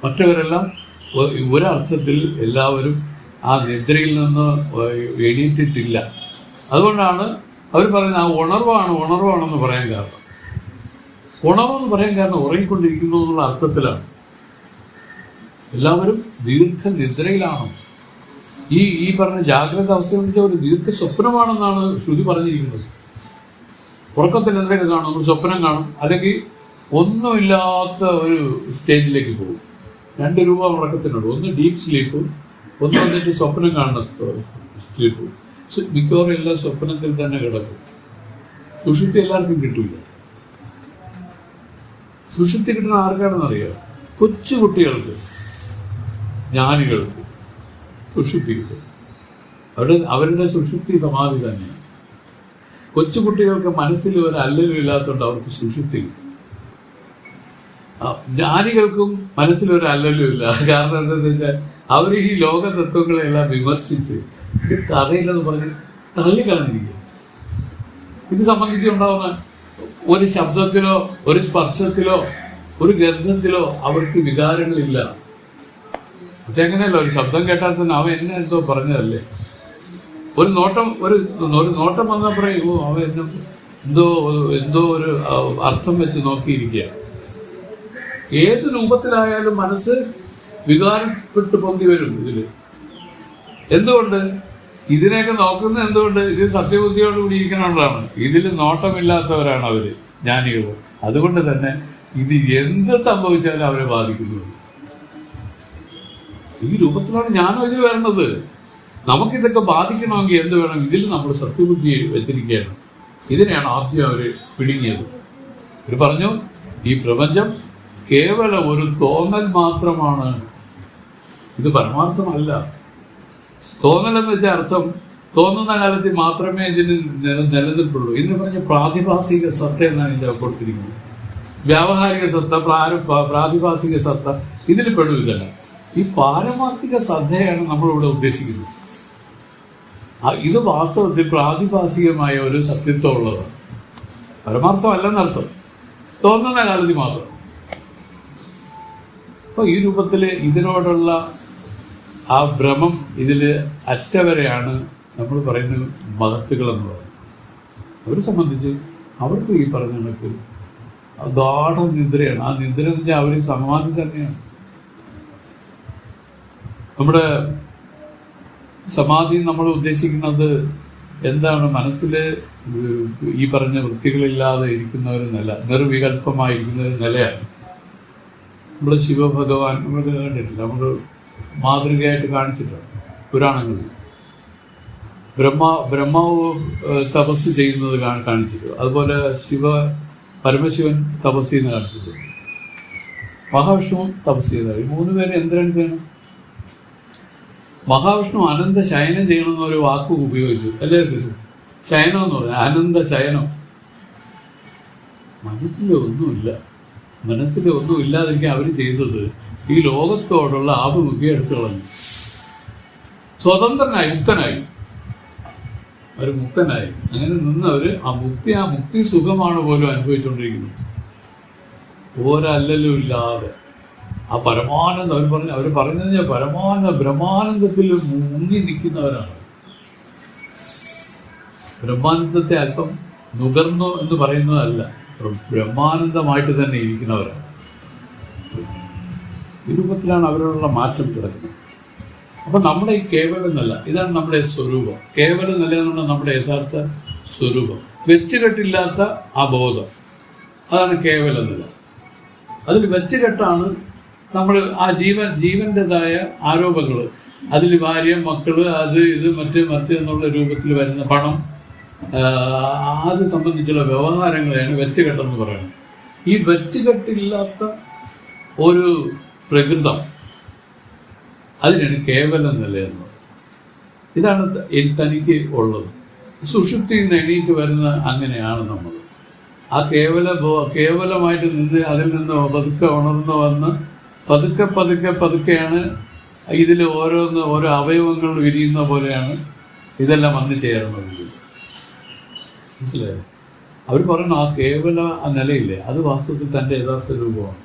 മറ്റവരെല്ലാം ഒരർത്ഥത്തിൽ എല്ലാവരും ആ നിദ്രയിൽ നിന്ന് എണീറ്റിട്ടില്ല. അതുകൊണ്ടാണ് അവർ പറയുന്നത് ആ ഉണർവാണെന്ന് പറയാൻ കാരണം. ഉണർവെന്ന് പറയാൻ കാരണം ഉറങ്ങിക്കൊണ്ടിരിക്കുന്നു എന്നുള്ള അർത്ഥത്തിലാണ്. എല്ലാവരും ദീർഘനിദ്രയിലാണ്. ഈ പറഞ്ഞ ജാഗ്രത അവസ്ഥയെന്ന് വെച്ചാൽ ഒരു ദീർഘ സ്വപ്നമാണെന്നാണ് ശ്രുതി പറഞ്ഞിരിക്കുന്നത്. ഉറക്കത്തിൽ എന്തൊക്കെ കാണും? നമ്മൾ സ്വപ്നം കാണും, അല്ലെങ്കിൽ ഒന്നുമില്ലാത്ത ഒരു സ്റ്റേജിലേക്ക് പോകും. 2 രൂപ ഉറക്കത്തിനുണ്ട്. ഒന്ന് ഡീപ്പ് സ്ലീപ്പ്, ഒന്ന് വന്നിട്ട് സ്വപ്നം കാണുന്ന സ്ലീപ്പ്. മിക്കവാറും എല്ലാം സ്വപ്നത്തിൽ തന്നെ കിടക്കും. സുഷുപ്തി എല്ലാവർക്കും കിട്ടില്ല. സുഷുപ്തി കിട്ടുന്ന ആർക്കാണെന്നറിയാം? കൊച്ചു കുട്ടികൾക്ക്, ജ്ഞാനികൾക്ക് സുഷുപ്തി കിട്ടും. അവരുടെ സുഷുപ്തി സമാധി തന്നെയാണ്. കൊച്ചുകുട്ടികൾക്ക് മനസ്സിൽ ഒരു അല്ലലും ഇല്ലാത്തതുകൊണ്ട് അവർക്ക് സുഷുപ്തി കിട്ടും. ജ്ഞാനികൾക്കും മനസ്സിലൊരു അല്ലലും ഇല്ല. കാരണം എന്താണെന്ന് വെച്ചാൽ അവർ ഈ ലോക തത്വങ്ങളെല്ലാം വിമർശിച്ച് കഥയില്ലെന്ന് പറഞ്ഞ് തള്ളിക്കളഞ്ഞിരിക്കുക. ഇത് സംബന്ധിച്ചുണ്ടാവുന്ന ഒരു ശബ്ദത്തിലോ ഒരു സ്പർശത്തിലോ ഒരു ഗന്ധത്തിലോ അവർക്ക് വികാരങ്ങളില്ല. പക്ഷെ എങ്ങനെയല്ല, ഒരു ശബ്ദം കേട്ടാൽ തന്നെ അവൻ എന്നെ എന്തോ പറഞ്ഞതല്ലേ. ഒരു നോട്ടം വന്നപ്പോഴേ അവൻ എന്തോ ഒരു അർത്ഥം വെച്ച് നോക്കിയിരിക്കുക. ഏത് രൂപത്തിലായാലും മനസ്സ് വികാരപ്പെട്ട് പൊന്തി വരും ഇതില്. എന്തുകൊണ്ട്? ഇതിനെയൊക്കെ നോക്കുന്നത് എന്തുകൊണ്ട്? ഇത് സത്യബുദ്ധിയോടുകൂടി ഇരിക്കുന്നതുകൊണ്ടാണ്. ഇതിൽ നോട്ടമില്ലാത്തവരാണ് അവര്, ജ്ഞാനികൾ. അതുകൊണ്ട് തന്നെ ഇത് എന്ത് സംഭവിച്ചാലും അവരെ ബാധിക്കുന്നു. ഈ രൂപത്തിലാണ് ജ്ഞാനം ഇതിൽ വരണത്. നമുക്കിതൊക്കെ ബാധിക്കണമെങ്കിൽ എന്ത് വേണം? ഇതിൽ നമ്മൾ സത്യബുദ്ധി വെച്ചിരിക്കുകയാണ്. ഇതിനെയാണ് ആദ്യം അവര് പിടുങ്ങിയത്. അവർ പറഞ്ഞു, ഈ പ്രപഞ്ചം കേവലം ഒരു തോന്നൽ മാത്രമാണ്, ഇത് പരമാർത്ഥമല്ല. തോന്നലെന്ന് വെച്ച അർത്ഥം തോന്നുന്ന കാലത്തിൽ മാത്രമേ ഇതിന് നിലനിൽപ്പുള്ളൂ. ഇതിന് പറഞ്ഞ പ്രാതിഭാസിക സത്ത എന്നാണ് ഇതിൻ്റെ കൊടുത്തിരിക്കുന്നത്. വ്യാവഹാരിക സത്ത, പ്രാതിഭാസിക സത്ത ഇതിൽ പെടില്ല. ഈ പാരമാർത്ഥിക ശ്രദ്ധയാണ് നമ്മളിവിടെ ഉദ്ദേശിക്കുന്നത്. ഇത് വാസ്തവത്തിൽ പ്രാതിഭാസികമായ ഒരു സത്യത്വം ഉള്ളതാണ്. പരമാർത്ഥമല്ലെന്നർത്ഥം, തോന്നുന്ന കാലത്തിൽ മാത്രം. അപ്പോൾ ഈ രൂപത്തിൽ ഇതിനോടുള്ള ആ ഭ്രമം ഇതിൽ അറ്റവരെയാണ് നമ്മൾ പറയുന്ന മഹത്തുക്കളെന്ന് പറയുന്നത്. അവരെ സംബന്ധിച്ച് അവർക്ക് ഈ പറഞ്ഞ കണക്ക് ഗാഠ നിദ്രയാണ്. ആ നിദ്ര എന്ന് വെച്ചാൽ അവർ സമാധി തന്നെയാണ്. നമ്മുടെ സമാധി നമ്മൾ ഉദ്ദേശിക്കുന്നത് എന്താണ്? മനസ്സിൽ ഈ പറഞ്ഞ വൃത്തികളില്ലാതെ ഇരിക്കുന്ന ഒരു നില, നിർവികല്പമായിരിക്കുന്ന ഒരു നിലയാണ്. നമ്മൾ ശിവഭഗവാൻ നമ്മൾ കണ്ടിട്ടില്ല, നമ്മൾ മാതൃകയായിട്ട് കാണിച്ചിട്ടുണ്ട് പുരാണങ്ങളിൽ. ബ്രഹ്മാവ് തപസ് ചെയ്യുന്നത് കാണിച്ചിട്ടുണ്ട്. അതുപോലെ പരമശിവൻ തപസ് ചെയ്യുന്ന കാണിച്ചിട്ടുണ്ട്. മഹാവിഷ്ണുവും തപസ് ചെയ്യുന്നത്. 3 പേര് എന്തിനാണ് ചെയ്യണം? മഹാവിഷ്ണു അനന്ത ശയനം ചെയ്യണമെന്നൊരു വാക്ക് ഉപയോഗിച്ചു അല്ലേ? ശയനം എന്ന് പറഞ്ഞാൽ അനന്ത ശയനം. മനസ്സിലൊന്നും ഇല്ലാതിരിക്കാൻ അവർ ചെയ്തത് ഈ ലോകത്തോടുള്ള ആഭിമുഖ്യം എടുത്തു കളഞ്ഞു. സ്വതന്ത്രനായി, മുക്തനായി. അവർ മുക്തനായി. അങ്ങനെ നിന്നവര് ആ മുക്തി സുഖമാണ് പോലും അനുഭവിച്ചുകൊണ്ടിരിക്കുന്നത്. ഒരല്ലലും ഇല്ലാതെ ആ പരമാനന്ദം അവർ പറഞ്ഞത് ബ്രഹ്മാനന്ദത്തിൽ മുങ്ങി നിൽക്കുന്നവരാണ്. ബ്രഹ്മാനന്ദത്തെ അല്പം നുകർന്നു എന്ന് പറയുന്നതല്ല, ബ്രഹ്മാനന്ദമായിട്ട് തന്നെ ഇരിക്കുന്നവരാണ്. ഈ രൂപത്തിലാണ് അവരോടുള്ള മാറ്റം കിടക്കുന്നത്. അപ്പം നമ്മുടെ ഈ കേവലം നില, ഇതാണ് നമ്മുടെ സ്വരൂപം. കേവലം നില എന്നുള്ള നമ്മുടെ യഥാർത്ഥ സ്വരൂപം, വെച്ചുകെട്ടില്ലാത്ത ആ ബോധം, അതാണ് കേവലം നില. അതിൽ വെച്ചുകെട്ടാണ് നമ്മൾ ആ ജീവൻ്റെതായ ആരോപങ്ങൾ. അതിൽ ഭാര്യ, മക്കള്, അത് ഇത് മറ്റ് എന്നുള്ള രൂപത്തിൽ വരുന്ന പണം, അത് സംബന്ധിച്ചുള്ള വ്യവഹാരങ്ങളെയാണ് വെച്ചുകെട്ടെന്ന് പറയുന്നത്. ഈ വെച്ചുകെട്ടില്ലാത്ത ഒരു പ്രകൃതം, അതിനാണ് കേവലം നിലയെന്നത്. ഇതാണ് തനിക്ക് ഉള്ളത്. സുഷുപ്തിയിൽ നിന്ന് എണീറ്റ് വരുന്ന അങ്ങനെയാണ് നമ്മൾ. ആ കേവലമായിട്ട് നിന്ന് അതിൽ നിന്ന് പതുക്കെ ഉണർന്ന് വന്ന് പതുക്കെയാണ് ഇതിൽ ഓരോ അവയവങ്ങൾ വിരിയുന്ന പോലെയാണ് ഇതെല്ലാം വന്നു ചേരുന്നത്. മനസ്സിലായോ? അവർ പറയുന്ന ആ കേവല ആ നിലയില്ലേ, അത് വാസ്തവത്തിൽ തൻ്റെ യഥാർത്ഥ രൂപമാണ്.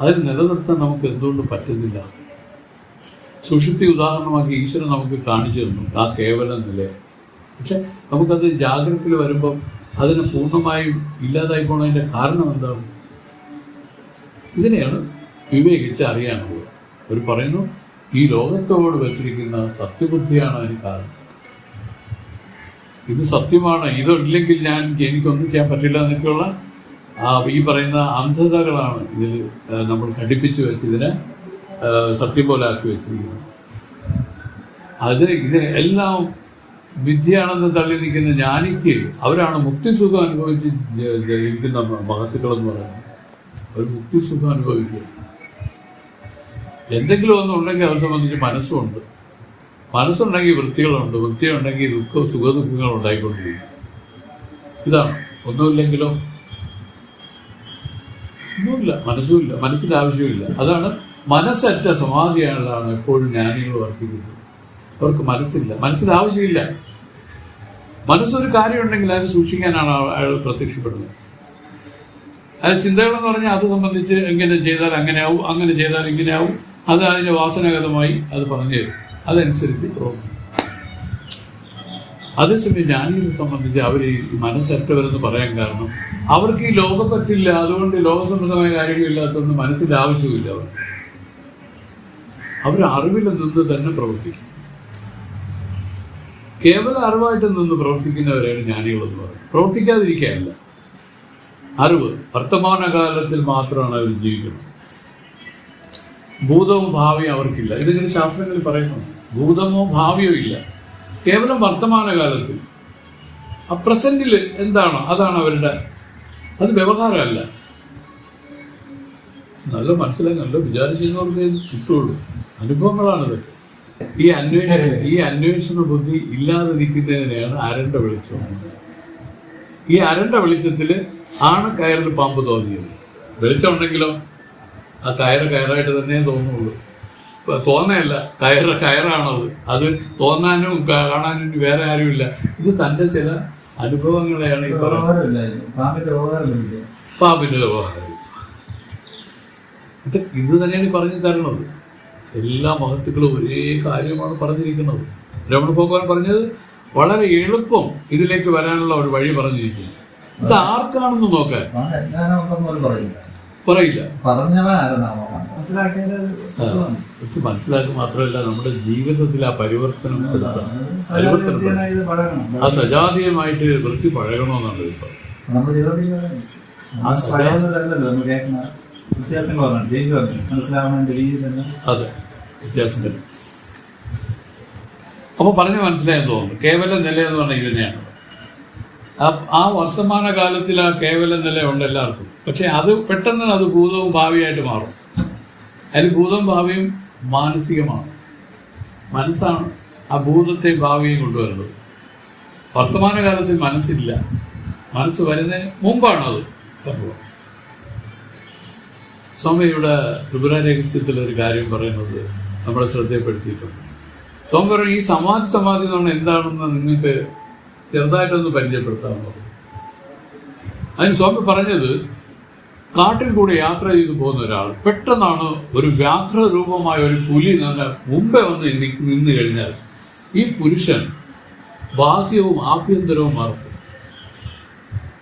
അതിൽ നിലനിർത്താൻ നമുക്ക് എന്തുകൊണ്ട് പറ്റുന്നില്ല? സുഷുപ്തി ഉദാഹരണമാക്കി ഈശ്വരൻ നമുക്ക് കാണിച്ചു തന്നു ആ കേവല നില. പക്ഷെ നമുക്കത് ജാഗ്രതയിൽ വരുമ്പം അതിനെ പൂർണ്ണമായും ഇല്ലാതായി പോണതിൻ്റെ കാരണം എന്താണ്? ഇതിനെയാണ് വിവേകിച്ച് അറിയാനുള്ളത്. അവർ പറയുന്നു, ഈ ലോകത്തോട് വെച്ചിരിക്കുന്ന സത്യബുദ്ധിയാണ് അതിന് കാരണം. ഇത് സത്യമാണ്, ഇതില്ലെങ്കിൽ എനിക്കൊന്നും ചെയ്യാൻ പറ്റില്ല എന്നൊക്കെയുള്ള ഈ പറയുന്ന അന്ധതകളാണ് ഇതിൽ നമ്മൾ ഘടിപ്പിച്ചു വെച്ച് ഇതിനെ സത്യം പോലെ ആക്കി വെച്ചിരിക്കുന്നത്. ഇതിന് എല്ലാം വിദ്യയാണെന്ന് തള്ളി നിൽക്കുന്ന ജ്ഞാനിക്ക് അവരാണ് മുക്തിസുഖം അനുഭവിച്ച് ഇരിക്കുന്ന മഹത്തുക്കളെന്ന് പറയുന്നത്. അവർ മുക്തിസുഖം അനുഭവിക്കുക. എന്തെങ്കിലും ഒന്നുണ്ടെങ്കിൽ അവരെ സംബന്ധിച്ച് മനസ്സുണ്ട്. മനസ്സുണ്ടെങ്കിൽ വൃത്തികളുണ്ട്, വൃത്തിയുണ്ടെങ്കിൽ സുഖദുഃഖങ്ങൾ ഉണ്ടായിക്കൊണ്ടിരിക്കും. ഇതാണ്. ഒന്നുമില്ലെങ്കിലോ ഒന്നുമില്ല, മനസ്സുമില്ല, മനസ്സിൻ്റെ ആവശ്യമില്ല. അതാണ് മനസ്സറ്റ സമാധിയാണ് എപ്പോഴും ജ്ഞാനികൾ വർദ്ധിക്കുന്നത്. അവർക്ക് മനസ്സില്ല, മനസ്സിൻ്റെ ആവശ്യമില്ല. മനസ്സൊരു കാര്യമുണ്ടെങ്കിൽ അത് സൂക്ഷിക്കാനാണ് അയാൾ പ്രത്യക്ഷപ്പെടുന്നത്. അത് ചിന്തകളെന്ന് പറഞ്ഞാൽ അത് സംബന്ധിച്ച് എങ്ങനെ ചെയ്താൽ അങ്ങനെയാവും, അങ്ങനെ ചെയ്താൽ ഇങ്ങനെയാവും, അത് അതിൻ്റെ വാസനാഗതമായി അത് പറഞ്ഞു തരും. അതനുസരിച്ച് പ്രവർത്തിക്കും. അതേസമയം ജ്ഞാനികളെ സംബന്ധിച്ച് അവർ ഈ മനസ്സറ്റവരെന്ന് പറയാൻ കാരണം അവർക്ക് ഈ ലോകം പറ്റില്ല, അതുകൊണ്ട് ലോകസംബന്ധമായ കാര്യങ്ങളില്ലാത്തതുകൊണ്ട് മനസ്സിൻ്റെ ആവശ്യമില്ല. അവർ അറിവിൽ നിന്ന് തന്നെ പ്രവർത്തിക്കും. കേവല അറിവായിട്ട് നിന്ന് പ്രവർത്തിക്കുന്നവരാണ് ജ്ഞാനികളെന്ന് പറയുന്നത്. പ്രവർത്തിക്കാതിരിക്കാനില്ല. അറിവ് വർത്തമാനകാലത്തിൽ മാത്രമാണ് അവർ ജീവിക്കുന്നത്. ഭൂതവും ഭാവിയും അവർക്കില്ല. ഇതിങ്ങനെ ശാസ്ത്രങ്ങളിൽ പറയുന്നു. ഭൂതമോ ഭാവിയോ ഇല്ല. കേവലം വർത്തമാനകാലത്തിൽ ആ പ്രസന്റിൽ എന്താണോ അതാണ് അവരുടെ. അത് വ്യവഹാരമല്ല. നല്ല മനസ്സിലായി നല്ല വിചാരിച്ചവർക്ക് കിട്ടുള്ളൂ. അനുഭവങ്ങളാണിത്. ഈ അന്വേഷണ ബുദ്ധി ഇല്ലാതിരിക്കുന്നതിനെയാണ് അരണ്ട വെളിച്ചം. ഈ അരണ്ട വെളിച്ചത്തിൽ ആണ് കയറിൽ പാമ്പ് തോന്നിയത്. വെളിച്ചം ഉണ്ടെങ്കിലോ ആ കയറായിട്ട് തന്നെ തോന്നുള്ളൂ. തോന്നയല്ല, കയറാണത്. അത് തോന്നാനും കാണാനും വേറെ ആരുമില്ല. ഇത് തൻ്റെ ചില അനുഭവങ്ങളെയാണ് ഈ പറയുന്നത്. പാമ്പിന്റെ വ്യവഹാരം ഇത് തന്നെയാണ് പറഞ്ഞു തരുന്നത്. എല്ലാ മഹത്തുക്കളും ഒരേ കാര്യമാണ് പറഞ്ഞിരിക്കുന്നത്. രമണ ഭഗവാൻ പറഞ്ഞത് വളരെ എളുപ്പം ഇതിലേക്ക് വരാനുള്ള ഒരു വഴി പറഞ്ഞിരിക്കുന്നു. ഇത് ആർക്കാണെന്ന് നോക്കാൻ പറയില്ല. മനസ്സിലാക്കുക മാത്രമല്ല നമ്മുടെ ജീവിതത്തിൽ ആ പരിവർത്തനം ആ സജാതീയമായിട്ട് വൃത്തി പഴകണമെന്നാണ് ഇപ്പൊ. അതെ, വ്യത്യാസം വരും. അപ്പൊ പറഞ്ഞു മനസ്സിലായെന്ന് തോന്നുന്നു. കേവല നില എന്ന് പറഞ്ഞാൽ ഇത് തന്നെയാണ്. ആ വർത്തമാന കാലത്തിൽ ആ കേവല നില ഉണ്ട് എല്ലാവർക്കും. പക്ഷെ അത് പെട്ടെന്ന് അത് ഭൂതവും ഭാവിയായിട്ട് മാറും. അതിൽ ഭൂതവും ഭാവിയും മാനസികമാണ്. മനസ്സാണ് ആ ഭൂതത്തെയും ഭാവിയെയും കൊണ്ടുവരുന്നത്. വർത്തമാനകാലത്തിൽ മനസ്സില്ല. മനസ്സ് വരുന്നതിന് മുമ്പാണത് സംഭവം. സ്വാമിയുടെ ത്രിപുര രഹസ്യത്തിലൊരു കാര്യം പറയുന്നത് നമ്മളെ ശ്രദ്ധയപ്പെടുത്തിയിട്ടുണ്ട്. സ്വാമി പറഞ്ഞു, ഈ സമാധി എന്ന് പറഞ്ഞാൽ എന്താണെന്ന് നിങ്ങൾക്ക് ചെറുതായിട്ടൊന്ന് പരിചയപ്പെടുത്താമോ? അതിന് സ്വാമി പറഞ്ഞത്, കാട്ടിൽ കൂടെ യാത്ര ചെയ്തു പോകുന്ന ഒരാൾ പെട്ടെന്നാണ് ഒരു വ്യാഘ്രരൂപമായ ഒരു പുലി മുമ്പേ വന്ന് നിന്ന് കഴിഞ്ഞാൽ ഈ പുരുഷൻ ബാഹ്യവും ആഭ്യന്തരവും മറക്കും.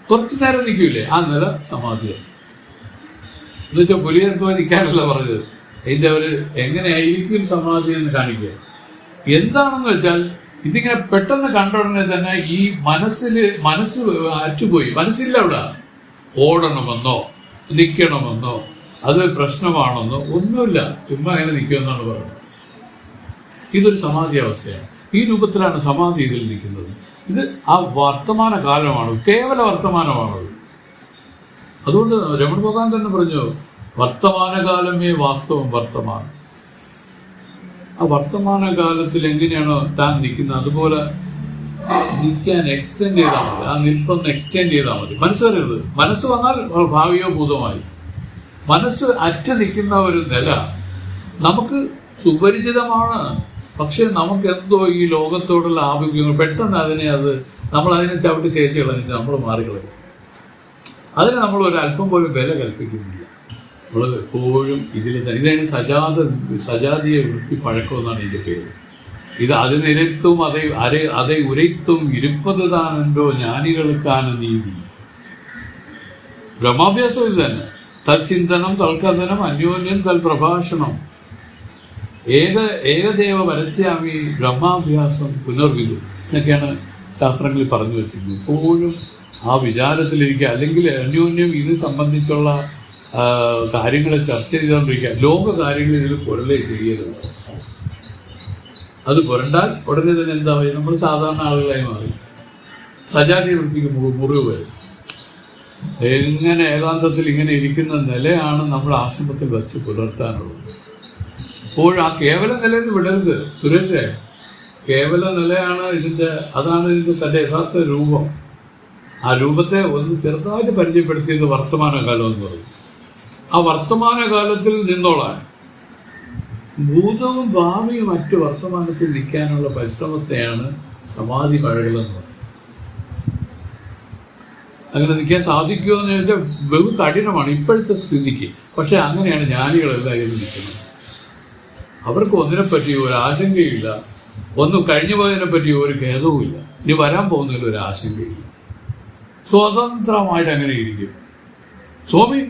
കുറച്ചു നേരം നിൽക്കൂലേ, ആ നില സമാധിയാണ്. എന്നുവെച്ചാൽ പുലിയെടുത്ത് നിൽക്കാനല്ല പറഞ്ഞത്. അതിൻ്റെ ഒരു എങ്ങനെയായിരിക്കും സമാധി എന്ന് കാണിക്കുക. എന്താണെന്ന് വെച്ചാൽ ഇതിങ്ങനെ പെട്ടെന്ന് കണ്ട ഉടനെ തന്നെ ഈ മനസ്സ് അറ്റുപോയി. മനസ്സില്ല അവിടെ. ഓടണമെന്നോ നിൽക്കണമെന്നോ അത് പ്രശ്നമാണെന്നോ ഒന്നുമില്ല, ചുമ്മാ അങ്ങനെ നിൽക്കുമെന്നാണ് പറയുന്നത്. ഇതൊരു സമാധി അവസ്ഥയാണ്. ഈ രൂപത്തിലാണ് സമാധി ഇതിൽ നിൽക്കുന്നത്. ഇത് ആ വർത്തമാന കാലമാണ്, കേവല വർത്തമാനമാണത്. അതുകൊണ്ട് രമണ ഭഗവാൻ തന്നെ പറഞ്ഞു, വർത്തമാനകാലമേ വാസ്തവം വർത്തമാനം. ആ വർത്തമാനകാലത്തിൽ എങ്ങനെയാണോ താൻ നിൽക്കുന്നത് അതുപോലെ നിൽക്കാൻ എക്സ്റ്റെൻഡ് ചെയ്താൽ മതി. ആ നിൽപ്പൊന്ന് എക്സ്റ്റെൻഡ് ചെയ്താൽ മതി. മനസ്സ് വരരുത്. മനസ്സ് വന്നാൽ ഭാവിയോ ഭൂതമായി. മനസ്സ് അറ്റ നിൽക്കുന്ന ഒരു നില നമുക്ക് സുപരിചിതമാണ്. പക്ഷെ നമുക്ക് എന്തോ ഈ ലോകത്തോടുള്ള ആഭിമുഖ്യങ്ങൾ പെട്ടെന്ന് നമ്മൾ അതിനെ ചവിട്ടി തേച്ച് കളഞ്ഞിട്ട് നമ്മൾ മാറിക്കളയും. അതിന് നമ്മൾ ഒരു അല്പം പോലും വില കൽപ്പിക്കുന്നില്ല. നമ്മൾ എപ്പോഴും ഇതിൽ തന്നെ. ഇതാണ് സജാതീയ വൃത്തി പഴക്കം എന്നാണ് ഇതിൻ്റെ പേര്. ഇത് അതിനിരത്തും அதை ഉരയ്ത്തും ഇരുപ്പത് താനുണ്ടോ ജ്ഞാനികൾക്കാണ് നീതി. ബ്രഹ്മാഭ്യാസം ഇത് തന്നെ. തൽചിന്തനം തൽക്കഥനം അന്യോന്യം തൽപ്രഭാഷണം ഏകദേവ വരച്ചാമി ബ്രഹ്മാഭ്യാസം പുനർവിധു എന്നൊക്കെയാണ് ശാസ്ത്രങ്ങളിൽ പറഞ്ഞു വെച്ചിരിക്കുന്നത്. എപ്പോഴും ആ വിചാരത്തിലിരിക്കുക, അല്ലെങ്കിൽ അന്യോന്യം ഇത് സംബന്ധിച്ചുള്ള കാര്യങ്ങളെ ചർച്ച ചെയ്തുകൊണ്ടിരിക്കുക. ലോക കാര്യങ്ങൾ ഇതിൽ പുരളേ ചെയ്യരുത്. അത് പുരണ്ടാൽ ഉടനെ തന്നെ എന്തായി നമ്മൾ സാധാരണ ആളുകളായി മാറി. സജാതീയ വൃത്തിക്ക് മുറിവ് വരും. എങ്ങനെ ഏകാന്തത്തിൽ ഇങ്ങനെ ഇരിക്കുന്ന നിലയാണ് നമ്മൾ ആശ്രമത്തിൽ വച്ച് പുലർത്താനുള്ളത്. അപ്പോൾ ആ കേവല നിലയിൽ വിടരുത് സുരേഷേ. കേവല നിലയാണ് അതാണ് ഇതിൻ്റെ തൻ്റെ യഥാർത്ഥ രൂപം. ആ രൂപത്തെ ഒന്ന് ചെറുതായിട്ട് പരിചയപ്പെടുത്തിയത് വർത്തമാനകാലം എന്ന് പറയും. ആ വർത്തമാനകാലത്തിൽ നിന്നോളാൻ ഭൂതവും ഭാവിയും മറ്റ് വർത്തമാനത്തിൽ നിൽക്കാനുള്ള പരിശ്രമത്തെയാണ് സമാധി മഴകളെന്ന് പറയുന്നത്. അങ്ങനെ നിൽക്കാൻ സാധിക്കുമോ എന്ന് ചോദിച്ചാൽ ബഹു കഠിനമാണ് ഇപ്പോഴത്തെ സ്ഥിതിക്ക്. പക്ഷെ അങ്ങനെയാണ് ജ്ഞാനികളെല്ലാവരും നിൽക്കുന്നത്. അവർക്ക് ഒന്നിനെപ്പറ്റി ഒരു ആശങ്കയില്ല, ഒന്നും കഴിഞ്ഞു പോയതിനെ പറ്റി ഒരു ഖേദവുമില്ല, ഇനി വരാൻ പോകുന്നതിൽ ഒരു ആശങ്കയില്ല. സ്വതന്ത്രമായിട്ട് അങ്ങനെ ഇരിക്കും. സ്വാമി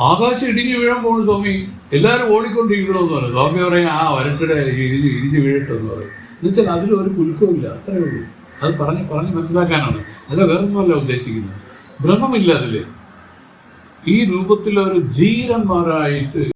ആകാശം ഇടിഞ്ഞു വീഴാൻ പോകുന്നു സ്വാമി, എല്ലാവരും ഓടിക്കൊണ്ടിരിക്കണമെന്ന് പറയും. സ്വാമി പറയും വരട്ടിടെ ഇടിഞ്ഞു വീഴട്ടെന്ന് പറയും. എന്നുവെച്ചാൽ അതിലൊരു കുലുക്കമില്ല, അത്രയേ ഉള്ളൂ. അത് പറഞ്ഞ് മനസ്സിലാക്കാനാണ്, അല്ല വേറൊന്നുമല്ല ഉദ്ദേശിക്കുന്നത്. ഭ്രമമില്ല അതിൽ. ഈ രൂപത്തിലൊരു ധീരന്മാരായിട്ട്